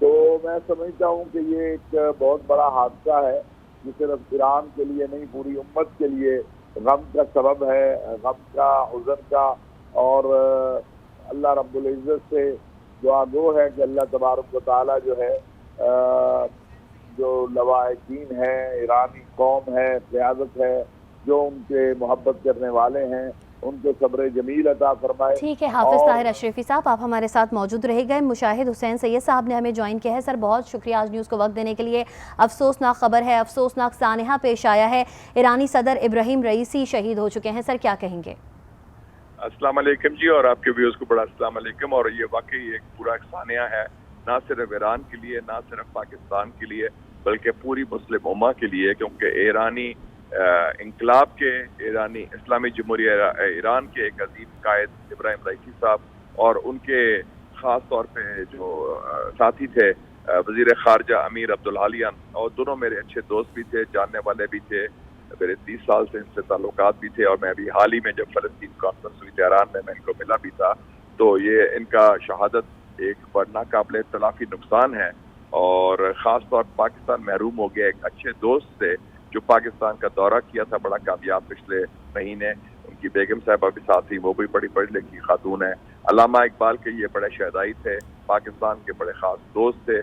تو میں سمجھتا ہوں کہ یہ ایک بہت بڑا حادثہ ہے جو صرف ایران کے لیے نہیں, پوری امت کے لیے غم کا سبب ہے, غم کا, حزن کا. اور اللہ رب العزت سے دعا گو ہے کہ اللہ تبارک و تعالیٰ جو ہے, جو لواحقین ہے, ایرانی قوم ہے, قیادت ہے, جو ان کے محبت کرنے والے ہیں, ان کو صبر جمیل عطا فرمائے. ٹھیک ہے حافظ طاہر اشرفی صاحب, آپ ہمارے ساتھ موجود رہ گئے. مشاہد حسین سید صاحب نے ہمیں جوائن کیا ہے. سر بہت شکریہ آج نیوز کو وقت دینے کے لیے. افسوسناک خبر ہے, افسوسناک سانحہ پیش آیا ہے, ایرانی صدر ابراہیم رئیسی شہید ہو چکے ہیں. سر کیا کہیں گے؟ السلام علیکم جی, اور آپ کے ویوز کو بڑا السلام علیکم. اور یہ واقعی ایک پورا سانحہ ہے, نہ صرف ایران کے لیے, نہ صرف پاکستان کے لیے, بلکہ پوری مسلم امہ کے لیے, کیونکہ ایرانی انقلاب کے, ایرانی اسلامی جمہوریہ ایران کے ایک عظیم قائد ابراہیم رئیسی صاحب اور ان کے خاص طور پہ جو ساتھی تھے وزیر خارجہ امیر عبدالعالیان, اور دونوں میرے اچھے دوست بھی تھے, جاننے والے بھی تھے, میرے 30 سال سے ان سے تعلقات بھی تھے. اور میں ابھی حال ہی میں جب فلسطین کانفرنس ہوئی تہران میں ان کو ملا بھی تھا, تو یہ ان کا شہادت ایک بڑا قابل تلافی نقصان ہے. اور خاص طور پاکستان محروم ہو گیا ایک اچھے دوست سے جو پاکستان کا دورہ کیا تھا بڑا کامیاب پچھلے مہینے. ان کی بیگم صاحبہ بھی ساتھ تھی, وہ بھی بڑی پڑھی لکھی خاتون ہیں. علامہ اقبال کے یہ بڑے شہدائی تھے, پاکستان کے بڑے خاص دوست تھے,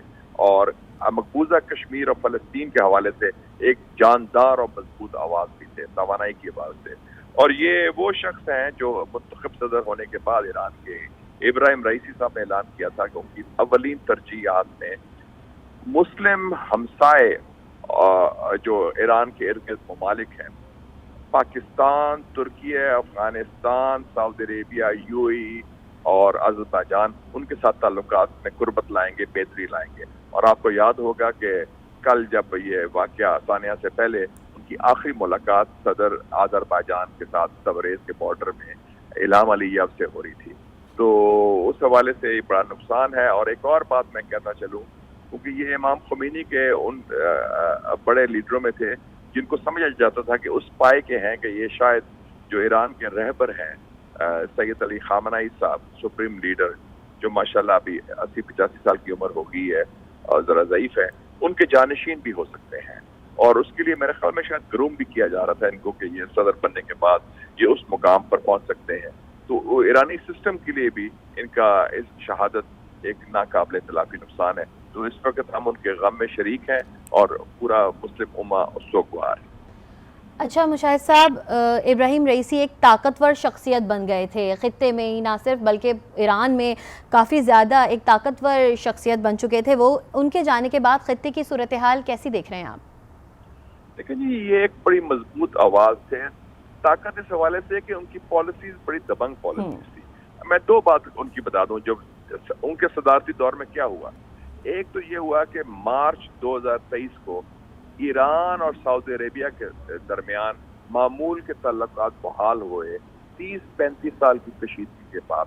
اور مقبوضہ کشمیر اور فلسطین کے حوالے سے ایک جاندار اور مضبوط آواز بھی تھے, توانائی کی آواز تھے. اور یہ وہ شخص ہیں جو منتخب صدر ہونے کے بعد ایران کے ابراہیم رئیسی صاحب نے اعلان کیا تھا کہ ان کی اولین ترجیحات میں مسلم ہمسائے جو ایران کے ارد گرد ممالک ہیں, پاکستان, ترکیہ, افغانستان, سعودی عربیہ, یو اے ای اور آذربائیجان, ان کے ساتھ تعلقات میں قربت لائیں گے, بہتری لائیں گے. اور آپ کو یاد ہوگا کہ کل جب یہ واقعہ سانحہ سے پہلے ان کی آخری ملاقات صدر آذربائیجان کے ساتھ تبریز کے بارڈر میں الہام علییہ سے ہو رہی تھی, تو اس حوالے سے یہ بڑا نقصان ہے. اور ایک اور بات میں کہتا چلوں, کیونکہ یہ امام خمینی کے ان بڑے لیڈروں میں تھے جن کو سمجھا جاتا تھا کہ اس پائے کے ہیں کہ یہ شاید جو ایران کے رہبر ہیں سید علی خامنہئی صاحب، سپریم لیڈر، جو ماشاءاللہ ابھی 80-85 سال کی عمر ہو گئی ہے اور ذرا ضعیف ہے، ان کے جانشین بھی ہو سکتے ہیں. اور اس کے لیے میرے خیال میں شاید گروم بھی کیا جا رہا تھا ان کو کہ یہ صدر بننے کے بعد یہ اس مقام پر پہنچ سکتے ہیں. تو وہ ایرانی سسٹم کے لیے بھی ان کا اس شہادت ایک ناقابل تلافی نقصان ہے. تو اس وقت ہم ان کے غم میں شریک ہیں اور پورا مسلم امہ سوگوار ہے. اچھا مشاہد صاحب، ابراہیم رئیسی ایک طاقتور شخصیت بن گئے تھے خطے میں ہی، نہ صرف بلکہ ایران میں کافی زیادہ ایک طاقتور شخصیت بن چکے تھے وہ. ان کے جانے کے بعد خطے کی صورتحال کیسی دیکھ رہے ہیں آپ؟ دیکھیں جی، یہ ایک بڑی مضبوط آواز تھے. طاقت اس حوالے سے کہ ان کی پالیسیز بڑی دبنگ پالیسیز تھی. میں دو بات ان کی بتا دوں. جو ان کے صدارتی دور میں کیا ہوا، ایک تو یہ ہوا کہ مارچ 2023 کو ایران اور سعودی عربیہ کے درمیان معمول کے تعلقات بحال ہوئے 30-35 سال کی کشیدگی کے بعد.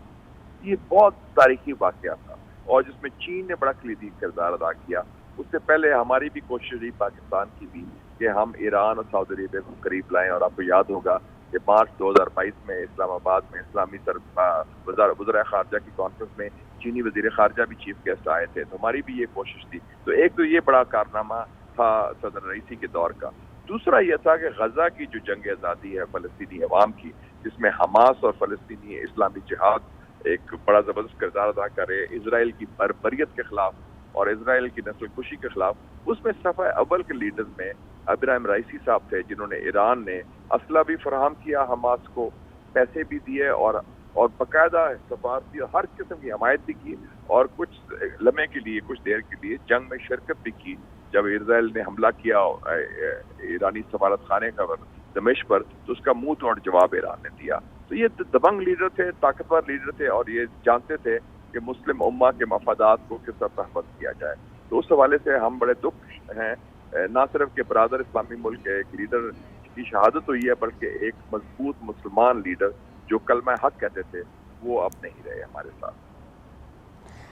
یہ بہت تاریخی واقعہ تھا اور جس میں چین نے بڑا کلیدی کردار ادا کیا. اس سے پہلے ہماری بھی کوشش رہی پاکستان کی بھی کہ ہم ایران اور سعودی عربیہ کو قریب لائیں. اور آپ کو یاد ہوگا کہ مارچ 2022 میں اسلام آباد میں اسلامی وزرائے خارجہ کی کانفرنس میں چینی وزیر خارجہ بھی چیف گیسٹ آئے تھے. تو ہماری بھی یہ کوشش تھی. تو ایک تو یہ بڑا کارنامہ تھا صدر رئیسی کے دور کا. دوسرا یہ تھا کہ غزہ کی جو جنگ آزادی ہے فلسطینی عوام کی، جس میں حماس اور فلسطینی اسلامی جہاد ایک بڑا زبردست کردار ادا کرے اسرائیل کی بربریت کے خلاف اور اسرائیل کی نسل کشی کے خلاف، اس میں صفحہ اول کے لیڈرز میں ابراہیم رئیسی صاحب تھے، جنہوں نے ایران نے اسلحہ بھی فراہم کیا حماس کو، پیسے بھی دیے اور باقاعدہ سفارتی اور ہر قسم کی حمایت بھی کی اور کچھ لمحے کے لیے، کچھ دیر کے لیے جنگ میں شرکت بھی کی. جب اسرائیل نے حملہ کیا ایرانی سفارت خانے کا دمشق پر، تو اس کا منہ توڑ جواب ایران نے دیا. تو یہ دبنگ لیڈر تھے، طاقتور لیڈر تھے اور یہ جانتے تھے کہ مسلم امہ کے مفادات کو کس طرح تحفظ کیا جائے. تو اس حوالے سے ہم بڑے دکھ ہیں، نہ صرف کہ برادر اسلامی ملک کے ایک لیڈر کی شہادت ہوئی ہے، بلکہ ایک مضبوط مسلمان لیڈر جو کلمہ حق کہتے تھے وہ اب نہیں رہے ہمارے ساتھ.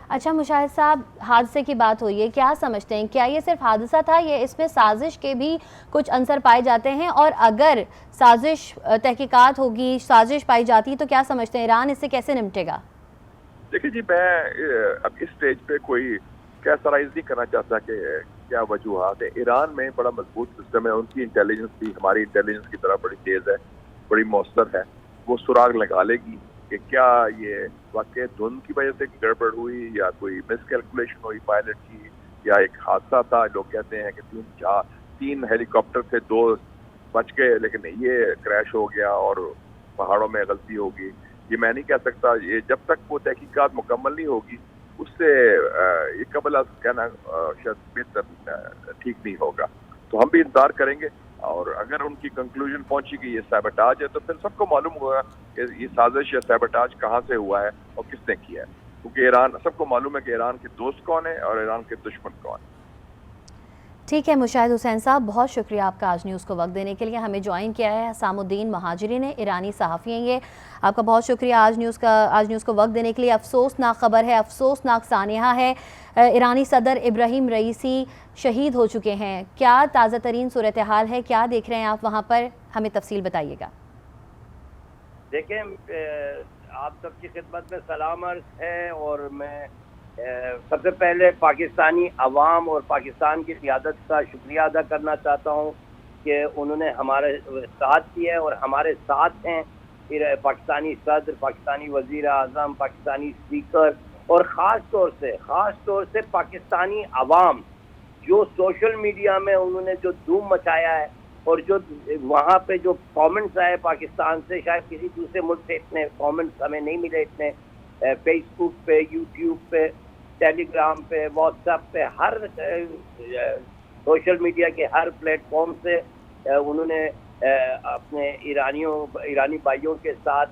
اچھا مشاہد صاحب، حادثے کی بات ہوئی ہے، کیا سمجھتے ہیں کیا یہ صرف حادثہ تھا یا اس میں سازش کے بھی کچھ عنصر پائے جاتے ہیں؟ اور اگر سازش تحقیقات ہوگی، سازش پائی جاتی تو کیا سمجھتے ہیں ایران اس سے کیسے نمٹے گا؟ دیکھیں جی، میں اب اس سٹیج پہ کوئی کیسرائز نہیں کرنا چاہتا کہ کیا وجوہات ہے. ایران میں بڑا مضبوط سسٹم ہے، ان کی انٹیلیجنس بھی ہماری انٹیلیجنس کی طرح بڑی تیز ہے، بڑی مؤثر ہے. وہ سراغ لگا لے گی کہ کیا یہ واقع دھند کی وجہ سے گڑبڑ ہوئی یا کوئی مس کیلکولیشن ہوئی پائلٹ کی یا ایک حادثہ تھا. لوگ کہتے ہیں کہ تین ہیلی کاپٹر تھے، 2 بچ گئے لیکن یہ کریش ہو گیا اور پہاڑوں میں غلطی ہوگی. یہ میں نہیں کہہ سکتا. یہ جب تک وہ تحقیقات مکمل نہیں ہوگی اس سے یہ قبل از کہنا شاید بہتر ٹھیک نہیں ہوگا. تو ہم بھی انتظار کریں گے اور اگر ان کی کنکلوژن پہنچی کہ یہ سیبوٹاج ہے تو پھر سب کو معلوم ہوگا کہ یہ سازش یا سیبوٹاج کہاں سے ہوا ہے اور کس نے کیا ہے. کیونکہ ایران، سب کو معلوم ہے کہ ایران کے دوست کون ہیں اور ایران کے دشمن کون ہیں. ٹھیک ہے مشاہد حسین صاحب، بہت شکریہ آپ کا آج نیوز کو وقت دینے کے لیے. ہمیں جوائن کیا ہے حسام الدین مہاجری نے، ایرانی صحافی ہیں یہ. آپ کا بہت شکریہ آج نیوز کو وقت دینے کے لیے. افسوسناک خبر ہے، افسوسناک سانحہ ہے. ایرانی صدر ابراہیم رئیسی شہید ہو چکے ہیں. کیا تازہ ترین صورتحال ہے؟ کیا دیکھ رہے ہیں آپ وہاں پر؟ ہمیں تفصیل بتائیے گا. دیکھیں، آپ سب کی خدمت میں سلام عرض ہے اور میں سب سے پہلے پاکستانی عوام اور پاکستان کی قیادت کا شکریہ ادا کرنا چاہتا ہوں کہ انہوں نے ہمارے ساتھ کیا ہے اور ہمارے ساتھ ہیں. پاکستانی صدر، پاکستانی وزیر اعظم، پاکستانی اسپیکر اور خاص طور سے پاکستانی عوام جو سوشل میڈیا میں انہوں نے جو دھوم مچایا ہے اور جو وہاں پہ جو کامنٹس آئے پاکستان سے، شاید کسی دوسرے ملک سے اتنے کامنٹس ہمیں نہیں ملے. اتنے فیس بک پہ، یوٹیوب پہ، ٹیلی گرام پہ، واٹس ایپ پہ، ہر سوشل میڈیا کے ہر پلیٹ فارم سے انہوں نے اپنے ایرانی بھائیوں کے ساتھ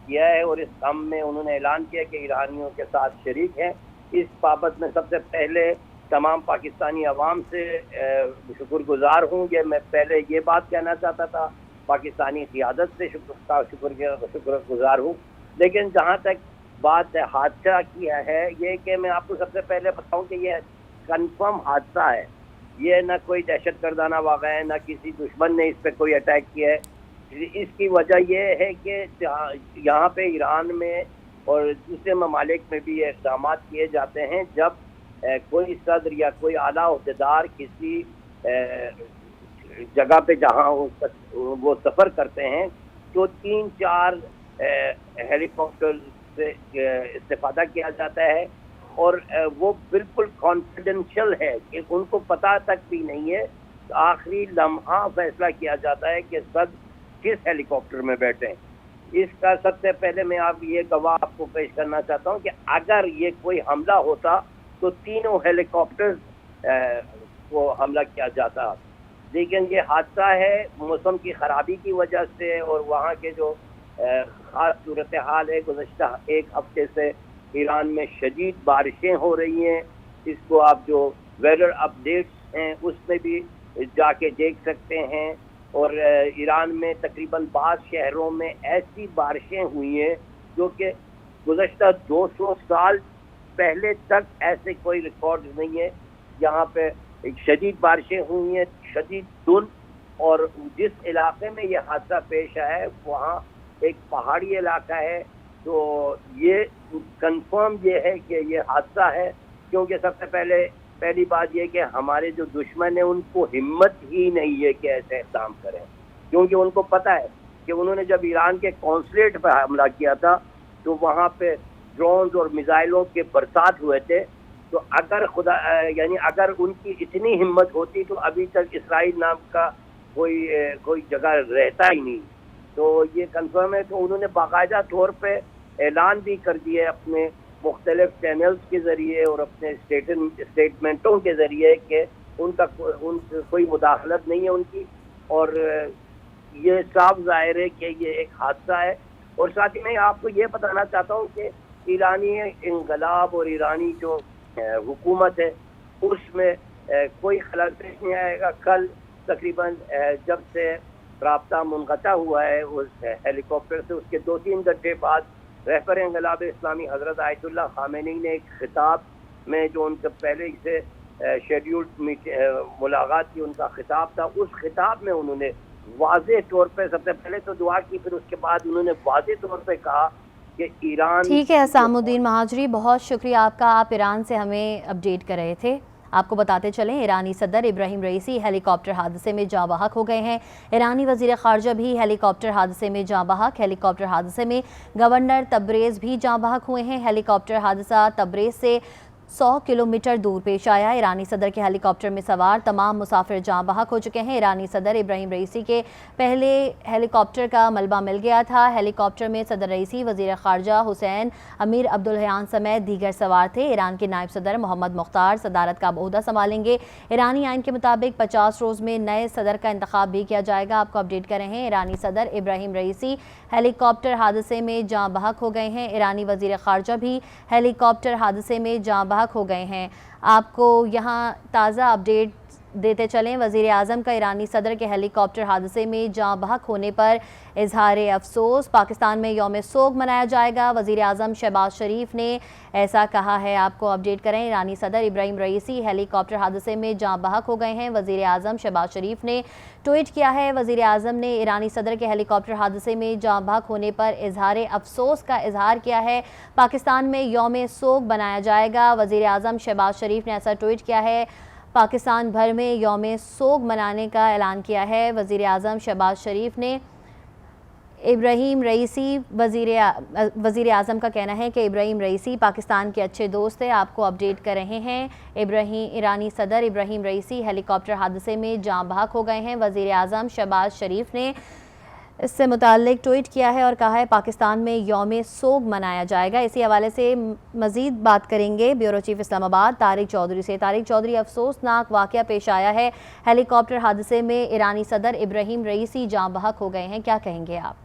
کیا ہے اور اس غم میں انہوں نے اعلان کیا کہ ایرانیوں کے ساتھ شریک ہیں. اس بابت میں سب سے پہلے تمام پاکستانی عوام سے شکر گزار ہوں. میں پہلے یہ بات کہنا چاہتا تھا، پاکستانی قیادت سے شکر گزار ہوں. لیکن جہاں تک بات حادثہ کی ہے، یہ کہ میں آپ کو سب سے پہلے بتاؤں کہ یہ کنفرم حادثہ ہے. یہ نہ کوئی دہشت گردانہ واقعہ ہے، نہ کسی دشمن نے اس پہ کوئی اٹیک کیا ہے۔ اس کی وجہ یہ ہے کہ یہاں پہ ایران میں اور دوسرے ممالک میں بھی یہ اقدامات کیے جاتے ہیں جب کوئی صدر یا کوئی اعلیٰ عہدیدار کسی جگہ پہ جہاں وہ سفر کرتے ہیں تو 3-4 ہیلی کاپٹر سے استفادہ کیا جاتا ہے، اور وہ بالکل کانفیڈینشیل ہے کہ ان کو پتہ تک بھی نہیں ہے، آخری لمحہ فیصلہ کیا جاتا ہے کہ صدر کس ہیلی کاپٹر میں بیٹھیں۔ اس کا سب سے پہلے میں یہ گواہ آپ کو پیش کرنا چاہتا ہوں کہ اگر یہ کوئی حملہ ہوتا تو تینوں ہیلی کاپٹر کو حملہ کیا جاتا، لیکن یہ حادثہ ہے موسم کی خرابی کی وجہ سے اور وہاں کے جو خاص صورتحال ہے۔ گزشتہ 1 ہفتے سے ایران میں شدید بارشیں ہو رہی ہیں، اس کو آپ جو ویدر اپڈیٹس ہیں اس میں بھی جا کے دیکھ سکتے ہیں، اور ایران میں تقریباً 22 شہروں میں ایسی بارشیں ہوئی ہیں جو کہ گزشتہ 200 سال پہلے تک ایسے کوئی ریکارڈ نہیں ہے۔ یہاں پہ شدید بارشیں ہوئی ہیں، شدید دھند، اور جس علاقے میں یہ حادثہ پیش آیا ہے وہاں ایک پہاڑی علاقہ ہے، تو یہ کنفرم یہ ہے کہ یہ حادثہ ہے، کیونکہ سب سے پہلی بات یہ کہ ہمارے جو دشمن ہیں ان کو ہمت ہی نہیں ہے کہ ایسے اقدام کریں، کیونکہ ان کو پتہ ہے کہ انہوں نے جب ایران کے قونصلیٹ پہ حملہ کیا تھا تو وہاں پہ ڈرونز اور میزائلوں کے برسات ہوئے تھے، تو اگر ان کی اتنی ہمت ہوتی تو ابھی تک اسرائیل نام کا کوئی جگہ رہتا ہی نہیں۔ تو یہ کنفرم ہے، تو انہوں نے باقاعدہ طور پہ اعلان بھی کر دیا اپنے مختلف چینلز کے ذریعے اور اپنے اسٹیٹمنٹوں کے ذریعے کہ ان کوئی مداخلت نہیں ہے ان کی، اور یہ صاف ظاہر ہے کہ یہ ایک حادثہ ہے۔ اور ساتھ ہی میں آپ کو یہ بتانا چاہتا ہوں کہ ایرانی انقلاب اور ایرانی جو حکومت ہے اس میں کوئی خلل پیش نہیں آئے گا۔ کل تقریباً جب سے رابطہ منقطع ہوا ہے اس ہیلی کاپٹر سے، اس کے 2-3 گھنٹے بعد رہبر انقلاب اسلامی حضرت آیت اللہ خامنئی نے ایک خطاب میں جو ان کا پہلے سے شیڈیولڈ ملاقات کی ان کا خطاب تھا، اس خطاب میں انہوں نے واضح طور پہ سب سے پہلے تو دعا کی، پھر اس کے بعد انہوں نے واضح طور پہ کہا کہ ایران... ٹھیک ہے حسام الدین مہاجری، بہت شکریہ آپ کا، آپ ایران سے ہمیں اپڈیٹ کر رہے تھے۔ آپ کو بتاتے چلیں ایرانی صدر ابراہیم رئیسی ہیلی کاپٹر حادثے میں جاں بحق ہو گئے ہیں۔ ایرانی وزیر خارجہ بھی ہیلی کاپٹر حادثے میں جاں بحق۔ ہیلی کاپٹر حادثے میں گورنر تبریز بھی جاں بحق ہوئے ہیں۔ ہیلی کاپٹر حادثہ تبریز سے 100 کلومیٹر دور پیش آیا۔ ایرانی صدر کے ہیلی کاپٹر میں سوار تمام مسافر جاں بحق ہو چکے ہیں۔ ایرانی صدر ابراہیم رئیسی کے پہلے ہیلی کاپٹر کا ملبہ مل گیا تھا۔ ہیلی کاپٹر میں صدر رئیسی، وزیر خارجہ حسین امیر عبدالحیان سمیت دیگر سوار تھے۔ ایران کے نائب صدر محمد مختار صدارت کا عہدہ سنبھالیں گے۔ ایرانی آئین کے مطابق 50 روز میں نئے صدر کا انتخاب بھی کیا جائے گا۔ آپ کو اپڈیٹ کر رہے ہیں ایرانی صدر ابراہیم رئیسی ہیلی کاپٹر حادثے میں جاں بحق ہو گئے ہیں۔ ایرانی وزیر خارجہ بھی ہیلی کاپٹر حادثے میں جاں بحق ہو گئے ہیں۔ آپ کو یہاں تازہ اپڈیٹ دیتے چلیں، وزیر اعظم کا ایرانی صدر کے ہیلی کاپٹر حادثے میں جاں بحق ہونے پر اظہار افسوس۔ پاکستان میں یوم سوگ منایا جائے گا، وزیر اعظم شہباز شریف نے ایسا کہا ہے۔ آپ کو اپڈیٹ کریں، ایرانی صدر ابراہیم رئیسی ہیلی کاپٹر حادثے میں جاں بحق ہو گئے ہیں، وزیر اعظم شہباز شریف نے ٹویٹ کیا ہے۔ وزیر اعظم نے ایرانی صدر کے ہیلی کاپٹر حادثے میں جاں بحق ہونے پر اظہار افسوس کا اظہار کیا ہے۔ پاکستان میں یوم سوگ منایا جائے گا، وزیر اعظم شہباز شریف نے ایسا ٹویٹ کیا ہے۔ پاکستان بھر میں یوم سوگ منانے کا اعلان کیا ہے وزیر اعظم شہباز شریف نے۔ ابراہیم رئیسی وزیر اعظم کا کہنا ہے کہ ابراہیم رئیسی پاکستان کے اچھے دوست ہیں۔ آپ کو اپڈیٹ کر رہے ہیں، ایرانی صدر ابراہیم رئیسی ہیلی کاپٹر حادثے میں جاں بحق ہو گئے ہیں۔ وزیر اعظم شہباز شریف نے اس سے متعلق ٹویٹ کیا ہے اور کہا ہے پاکستان میں یوم سوگ منایا جائے گا۔ اسی حوالے سے مزید بات کریں گے بیورو چیف اسلام آباد طارق چودھری سے۔ طارق چودھری، افسوسناک واقعہ پیش آیا ہے، ہیلی کاپٹر حادثے میں ایرانی صدر ابراہیم رئیسی جاں بحق ہو گئے ہیں، کیا کہیں گے آپ؟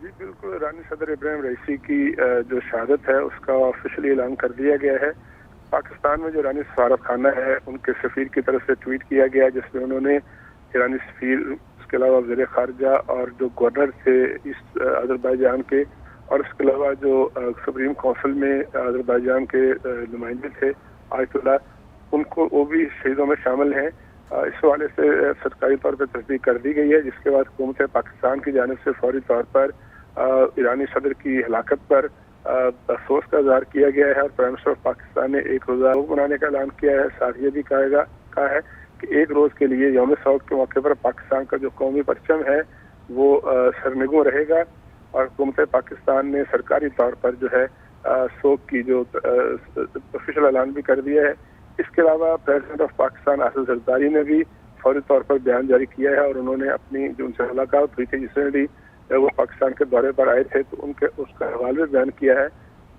جی بالکل، ایرانی صدر ابراہیم رئیسی کی جو شہادت ہے اس کا آفیشلی اعلان کر دیا گیا ہے۔ پاکستان میں جو ایرانی سفارت خانہ ہے ان کے سفیر کی طرف سے ٹویٹ کیا گیا جس میں انہوں نے ایرانی سفیر، اس کے علاوہ وزیر خارجہ اور جو گورنر تھے اس آذربائیجان کے، اور اس کے علاوہ جو سپریم کونسل میں آذربائیجان کے نمائندے تھے آیت اللہ، ان کو وہ بھی شہیدوں میں شامل ہیں. اس حوالے سے سرکاری طور پہ تصدیق کر دی گئی ہے، جس کے بعد حکومت پاکستان کی جانب سے فوری طور پر ایرانی صدر کی ہلاکت پر افسوس کا اظہار کیا گیا ہے، اور پرائم منسٹر آف پاکستان نے ایک روزہ منانے کا اعلان کیا ہے. ساتھ یہ بھی کہا ہے کہ ایک روز کے لیے یوم سوگ کے موقع پر پاکستان کا جو قومی پرچم ہے وہ سرنگوں رہے گا، اور حکومت پاکستان نے سرکاری طور پر جو ہے سوگ کی جو آفیشل اعلان بھی کر دیا ہے. اس کے علاوہ پریزیڈنٹ آف پاکستان آصف زرداری نے بھی فوری طور پر بیان جاری کیا ہے، اور انہوں نے اپنی جو ان سے ملاقات ہوئی تھی ریسنٹلی وہ پاکستان کے دورے پر آئے تھے تو اس کا حوالہ بھی بیان کیا ہے.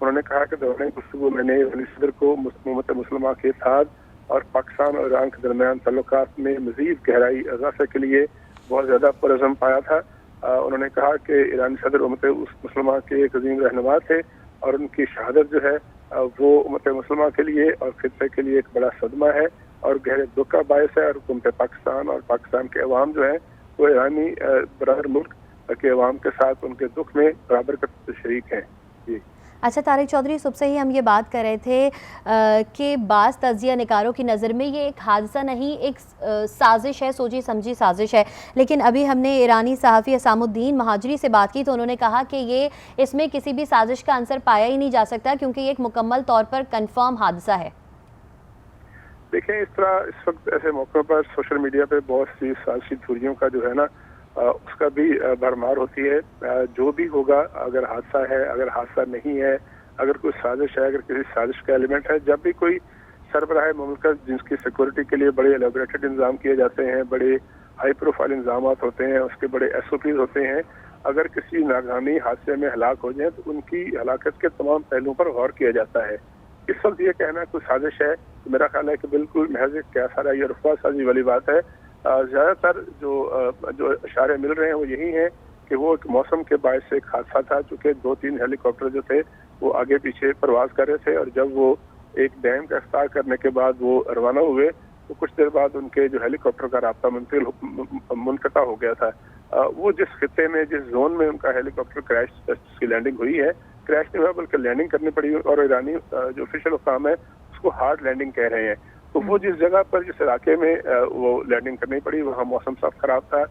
انہوں نے کہا کہ دوران گفتگو میں نے ایرانی صدر کو امت مسلمہ کے اتحاد اور پاکستان اور ایران کے درمیان تعلقات میں مزید گہرائی اضافے کے لیے بہت زیادہ پرعزم پایا تھا. انہوں نے کہا کہ ایرانی صدر امت مسلمہ کے ایک عظیم رہنما تھے، اور ان کی شہادت جو ہے وہ امت مسلمہ کے لیے اور خطے کے لیے ایک بڑا صدمہ ہے اور گہرے دکھ کا باعث ہے. اور حکومت پاکستان اور پاکستان کے عوام جو ہیں وہ ایرانی برادر ملک کے عوام کے ساتھ ان کے دکھ میں برابر کا شریک ہیں. جی اچھا طارق چودھری، صبح سے ہی ہم یہ بات کر رہے تھے کہ بعض تجزیہ نگاروں کی نظر میں یہ ایک حادثہ نہیں، ایک سازش ہے، سوچی سمجھی سازش ہے. لیکن ابھی ہم نے ایرانی صحافی اسام الدین مہاجری سے بات کی تو انہوں نے کہا کہ اس میں کسی بھی سازش کا عنصر پایا ہی نہیں جا سکتا، کیونکہ یہ ایک مکمل طور پر کنفرم حادثہ ہے. دیکھیں، اس طرح اس وقت ایسے موقع پر سوشل میڈیا پہ بہت سی سازشی تھیوریوں کا جو ہے نا اس کا بھی بھرمار ہوتی ہے. جو بھی ہوگا، اگر حادثہ ہے، اگر حادثہ نہیں ہے، اگر کوئی سازش ہے، اگر کسی سازش کا ایلیمنٹ ہے، جب بھی کوئی سربراہ مملکت جن کی سیکورٹی کے لیے بڑے الیبوریٹڈ انتظام کیے جاتے ہیں، بڑے ہائی پروفائل انتظامات ہوتے ہیں، اس کے بڑے ایس او پیز ہوتے ہیں، اگر کسی ناگہانی حادثے میں ہلاک ہو جائیں تو ان کی ہلاکت کے تمام پہلوؤں پر غور کیا جاتا ہے. اس وقت یہ کہنا کوئی سازش ہے تو میرا خیال ہے کہ بالکل محض کیا سارا یہ رفع سازی والی بات ہے. زیادہ تر جو اشارے مل رہے ہیں وہ یہی ہیں کہ وہ ایک موسم کے باعث سے ایک حادثہ تھا، چونکہ 2-3 ہیلی کاپٹر جو تھے وہ آگے پیچھے پرواز کر رہے تھے، اور جب وہ ایک ڈیم کا افتتاح کرنے کے بعد وہ روانہ ہوئے تو کچھ دیر بعد ان کے جو ہیلی کاپٹر کا رابطہ منقطع ہو گیا تھا. وہ جس خطے میں، جس زون میں ان کا ہیلی کاپٹر کریش کی لینڈنگ ہوئی ہے، کریش نہیں ہوا بلکہ لینڈنگ کرنی پڑی، اور ایرانی جو آفیشیل حکام ہے اس کو ہارڈ لینڈنگ کہہ رہے ہیں. تو وہ جس جگہ پر، جس علاقے میں وہ لینڈنگ کرنی پڑی، وہاں موسم صاف خراب تھا،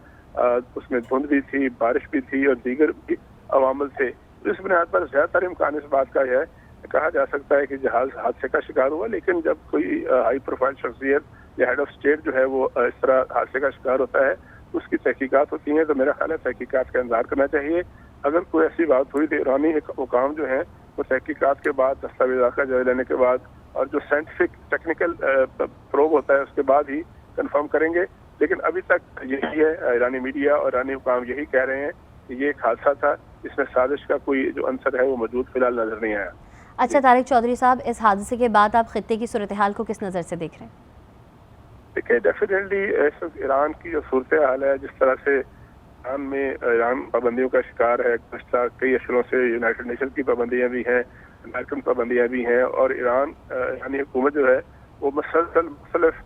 اس میں دھند بھی تھی، بارش بھی تھی، اور دیگر بھی عوامل تھے. اس بنیاد پر زیادہ تر امکان اس بات کا ہے، کہا جا سکتا ہے کہ جہاز حادثے کا شکار ہوا. لیکن جب کوئی ہائی پروفائل شخصیت یا ہیڈ آف اسٹیٹ جو ہے وہ اس طرح حادثے کا شکار ہوتا ہے تو اس کی تحقیقات ہوتی ہیں، تو میرا خیال ہے تحقیقات کا انتظار کرنا چاہیے. اگر کوئی ایسی بات ہوئی تو ایرانی حکام جو ہیں وہ تحقیقات کے بعد، دستاویزات کا جائزہ لینے کے بعد، اور جو سائنٹیفک ٹیکنیکل پروب ہوتا ہے اس کے بعد ہی کنفرم کریں گے. لیکن ابھی تک یہی ہے، ایرانی میڈیا اور ایرانی حکام یہی کہہ رہے ہیں کہ یہ ایک حادثہ تھا، اس میں سازش کا کوئی جو عنصر ہے وہ موجود فی الحال نظر نہیں آیا. اچھا طارق چودھری صاحب، اس حادثے کے بعد آپ خطے کی صورتحال کو کس نظر سے دیکھ رہے ہیں؟ دیکھیں، ڈیفینیٹلی اس وقت ایران کی جو صورتحال ہے، جس طرح سے ایران پابندیوں کا شکار ہے، کئی اشروں سے یونائٹڈ نیشن کی پابندیاں بھی ہیں، امریکن پابندیاں بھی ہیں، اور ایرانی حکومت جو ہے وہ مسلسل مختلف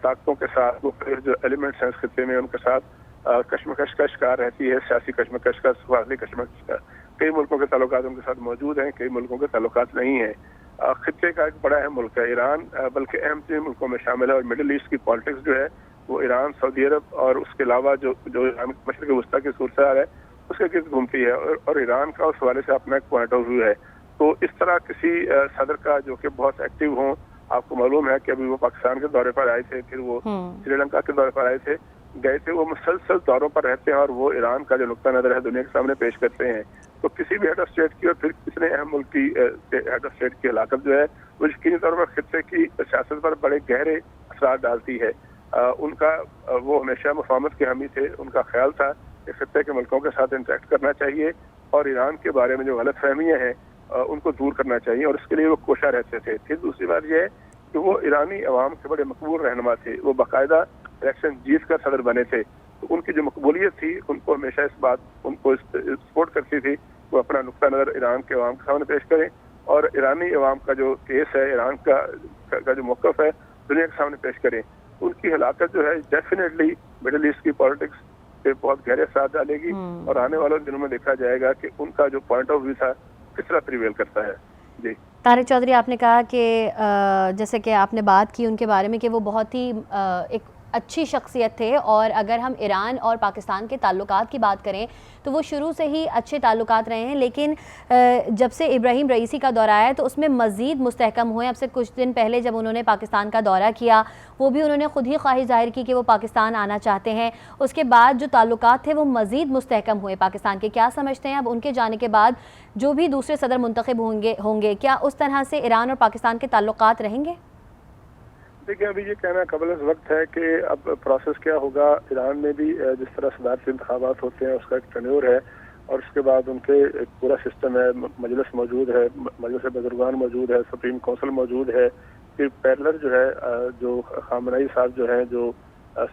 طاقتوں کے ساتھ، مختلف جو ایلیمنٹس ہیں اس خطے میں ان کے ساتھ کشمکش کا شکار رہتی ہے، سیاسی کشمکش کا، سفارتی کشمکش کا. کئی ملکوں کے تعلقات ان کے ساتھ موجود ہیں، کئی ملکوں کے تعلقات نہیں ہیں. خطے کا ایک بڑا اہم ملک ہے ایران، بلکہ اہم 3 ملکوں میں شامل ہے، اور مڈل ایسٹ کی پالیٹکس جو ہے وہ ایران، سعودی عرب اور اس کے علاوہ جو ایران مشرق وسطیٰ کی صورتحال ہے اس کے گرد گھومتی ہے، اور ایران کا اس حوالے سے اپنا ایک پوائنٹ آف ویو ہے. تو اس طرح کسی صدر کا جو کہ بہت ایکٹیو ہوں، آپ کو معلوم ہے کہ ابھی وہ پاکستان کے دورے پر آئے تھے، پھر وہ سری لنکا کے دورے پر گئے تھے، وہ مسلسل دوروں پر رہتے ہیں اور وہ ایران کا جو نقطہ نظر ہے دنیا کے سامنے پیش کرتے ہیں. تو کسی بھی ہیڈ آف اسٹیٹ کی، اور پھر اتنے اہم ملک کی ہیڈ آف اسٹیٹ کی ہلاکت جو ہے وہ یقینی طور پر خطے کی سیاست پر بڑے گہرے اثرات ڈالتی ہے. ان کا وہ ہمیشہ مفاہمت کے حامی تھے، ان کا خیال تھا کہ خطے کے ملکوں کے ساتھ انٹریکٹ کرنا چاہیے اور ایران کے بارے میں جو غلط فہمیاں ہیں ان کو دور کرنا چاہیے، اور اس کے لیے وہ کوشاں رہتے تھے. پھر دوسری بات یہ ہے کہ وہ ایرانی عوام کے بڑے مقبول رہنما تھے، وہ باقاعدہ الیکشن جیت کر صدر بنے تھے. تو ان کی جو مقبولیت تھی ان کو ہمیشہ ان کو سپورٹ کرتی تھی وہ اپنا نقطہ نظر ایران کے عوام کے سامنے پیش کریں، اور ایرانی عوام کا جو کیس ہے، ایران کا جو موقف ہے دنیا کے سامنے پیش کریں. ان کی ہلاکت جو ہے ڈیفینیٹلی مڈل ایسٹ کی پالیٹکس پہ بہت گہرے اثرات ڈالے گی، اور آنے والے دنوں میں دیکھا جائے گا کہ ان کا جو پوائنٹ آف ویو تھا کس طرح پریویل کرتا ہے. جی طارق چودھری، آپ نے کہا کہ جیسے کہ آپ نے بات کی ان کے بارے میں کہ وہ بہت ہی ایک اچھی شخصیت تھے، اور اگر ہم ایران اور پاکستان کے تعلقات کی بات کریں تو وہ شروع سے ہی اچھے تعلقات رہے ہیں، لیکن جب سے ابراہیم رئیسی کا دورہ آیا تو اس میں مزید مستحکم ہوئے۔ اب سے کچھ دن پہلے جب انہوں نے پاکستان کا دورہ کیا، وہ بھی انہوں نے خود ہی خواہش ظاہر کی کہ وہ پاکستان آنا چاہتے ہیں۔ اس کے بعد جو تعلقات تھے وہ مزید مستحکم ہوئے پاکستان کے۔ کیا سمجھتے ہیں اب ان کے جانے کے بعد جو بھی دوسرے صدر منتخب ہوں گے کیا اس طرح سے ایران اور پاکستان کے تعلقات رہیں گے؟ دیکھیں، ابھی یہ کہنا قبل از وقت ہے کہ اب پروسیس کیا ہوگا۔ ایران میں بھی جس طرح صدارتی انتخابات ہوتے ہیں اس کا ایک ٹینیور ہے، اور اس کے بعد ان کے ایک پورا سسٹم ہے، مجلس موجود ہے، مجلس بزرگان موجود ہے، سپریم کونسل موجود ہے، پھر پیرلر جو ہے جو خامنئی صاحب جو ہیں جو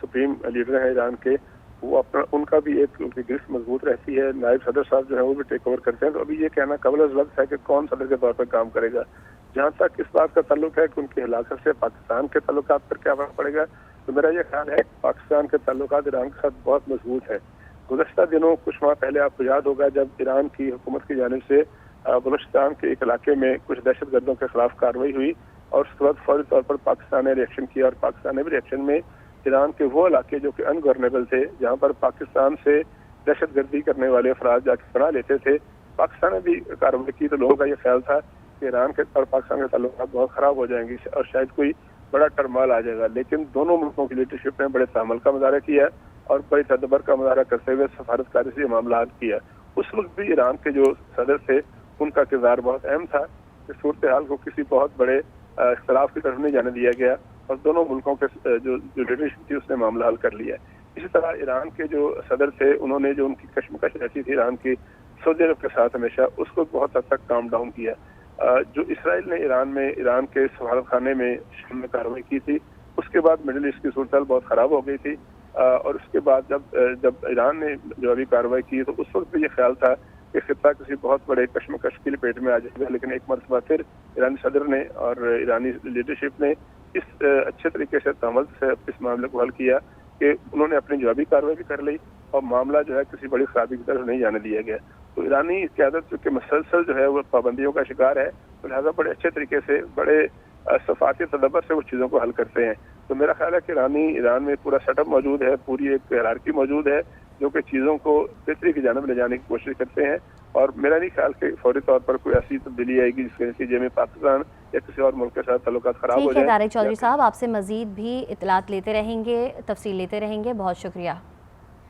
سپریم لیڈر ہیں ایران کے، وہ اپنا ان کا بھی ایک ان کی گرفت مضبوط رہتی ہے، نائب صدر صاحب جو ہیں وہ بھی ٹیک اوور کرتے ہیں۔ تو ابھی یہ کہنا قبل از وقت ہے کہ کون صدر کے طور پر کام کرے گا۔ جہاں تک اس بات کا تعلق ہے کہ ان کی ہلاکت سے پاکستان کے تعلقات پر کیا فرق پڑے گا، تو میرا یہ خیال ہے کہ پاکستان کے تعلقات ایران کے ساتھ بہت مضبوط ہے۔ گزشتہ دنوں کچھ ماہ پہلے آپ کو یاد ہوگا جب ایران کی حکومت کی جانب سے بلوچستان کے ایک علاقے میں کچھ دہشت گردوں کے خلاف کارروائی ہوئی، اور اس کے بعد فوری طور پر پاکستان نے ریئیکشن کیا، اور پاکستان نے بھی ریئیکشن میں ایران کے وہ علاقے جو کہ ان گورنیبل تھے، جہاں پر پاکستان سے دہشت گردی کرنے والے افراد جا کے پناہ لیتے تھے، پاکستان نے بھی کارروائی کی۔ تو لوگوں کا یہ خیال تھا کہ ایران کے اور پاکستان کے تعلقات بہت خراب ہو جائیں گے اور شاید کوئی بڑا ٹرمال آ جائے گا، لیکن دونوں ملکوں کی لیڈرشپ نے بڑے تعامل کا مظاہرہ کیا اور بڑے تدبر کا مظاہرہ کرتے ہوئے سفارتکاری سے معاملات کیا۔ اس وقت بھی ایران کے جو صدر تھے ان کا کردار بہت اہم تھا کہ صورتحال کو کسی بہت بڑے اختلاف کی طرف نہیں جانے دیا گیا، اور دونوں ملکوں کے جو لیڈرشپ تھی اس نے معاملہ حل کر لیا۔ اسی طرح ایران کے جو صدر تھے انہوں نے جو ان کی کشمکش رہتی تھی ایران کی سعودی عرب کے ساتھ ہمیشہ، اس کو بہت حد تک کام ڈاؤن کیا۔ جو اسرائیل نے ایران کے سفارت خانے میں شام میں کارروائی کی تھی، اس کے بعد مڈل ایسٹ کی صورتحال بہت خراب ہو گئی تھی، اور اس کے بعد جب ایران نے جو ابھی کارروائی کی تو اس وقت بھی یہ خیال تھا کہ خطہ کسی بہت بڑے کشمکش کی لپیٹ میں آ جائے گا، لیکن ایک مرتبہ پھر ایرانی صدر نے اور ایرانی لیڈرشپ نے اس اچھے طریقے سے تعامل سے اس معاملے کو حل کیا کہ انہوں نے اپنی جوابی کارروائی بھی کر لی، اور معاملہ جو ہے کسی بڑی خرابی کی طرف نہیں جانے دیا گیا۔ تو ایرانی قیادت چونکہ مسلسل جو ہے وہ پابندیوں کا شکار ہے، تو لہٰذا بڑے اچھے طریقے سے بڑے صفاتی تدبر سے وہ چیزوں کو حل کرتے ہیں۔ تو میرا خیال ہے کہ ایران میں پورا سیٹ اپ موجود ہے، پوری ایک ہیرارکی موجود ہے جو کہ چیزوں کو بہتری کی جانب لے جانے کی کوشش کرتے ہیں، اور میرا نہیں خیال کہ فوری طور پر کوئی ایسی تبدیلی آئے گی جس کے نتیجے میں پاکستان یا کسی اور ملک کے ساتھ تعلقات خراب ہو جائیں۔ ٹھیک ہے طارق چودھری صاحب، آپ سے مزید بھی اطلاعات لیتے رہیں گے، تفصیل لیتے رہیں گے، بہت شکریہ۔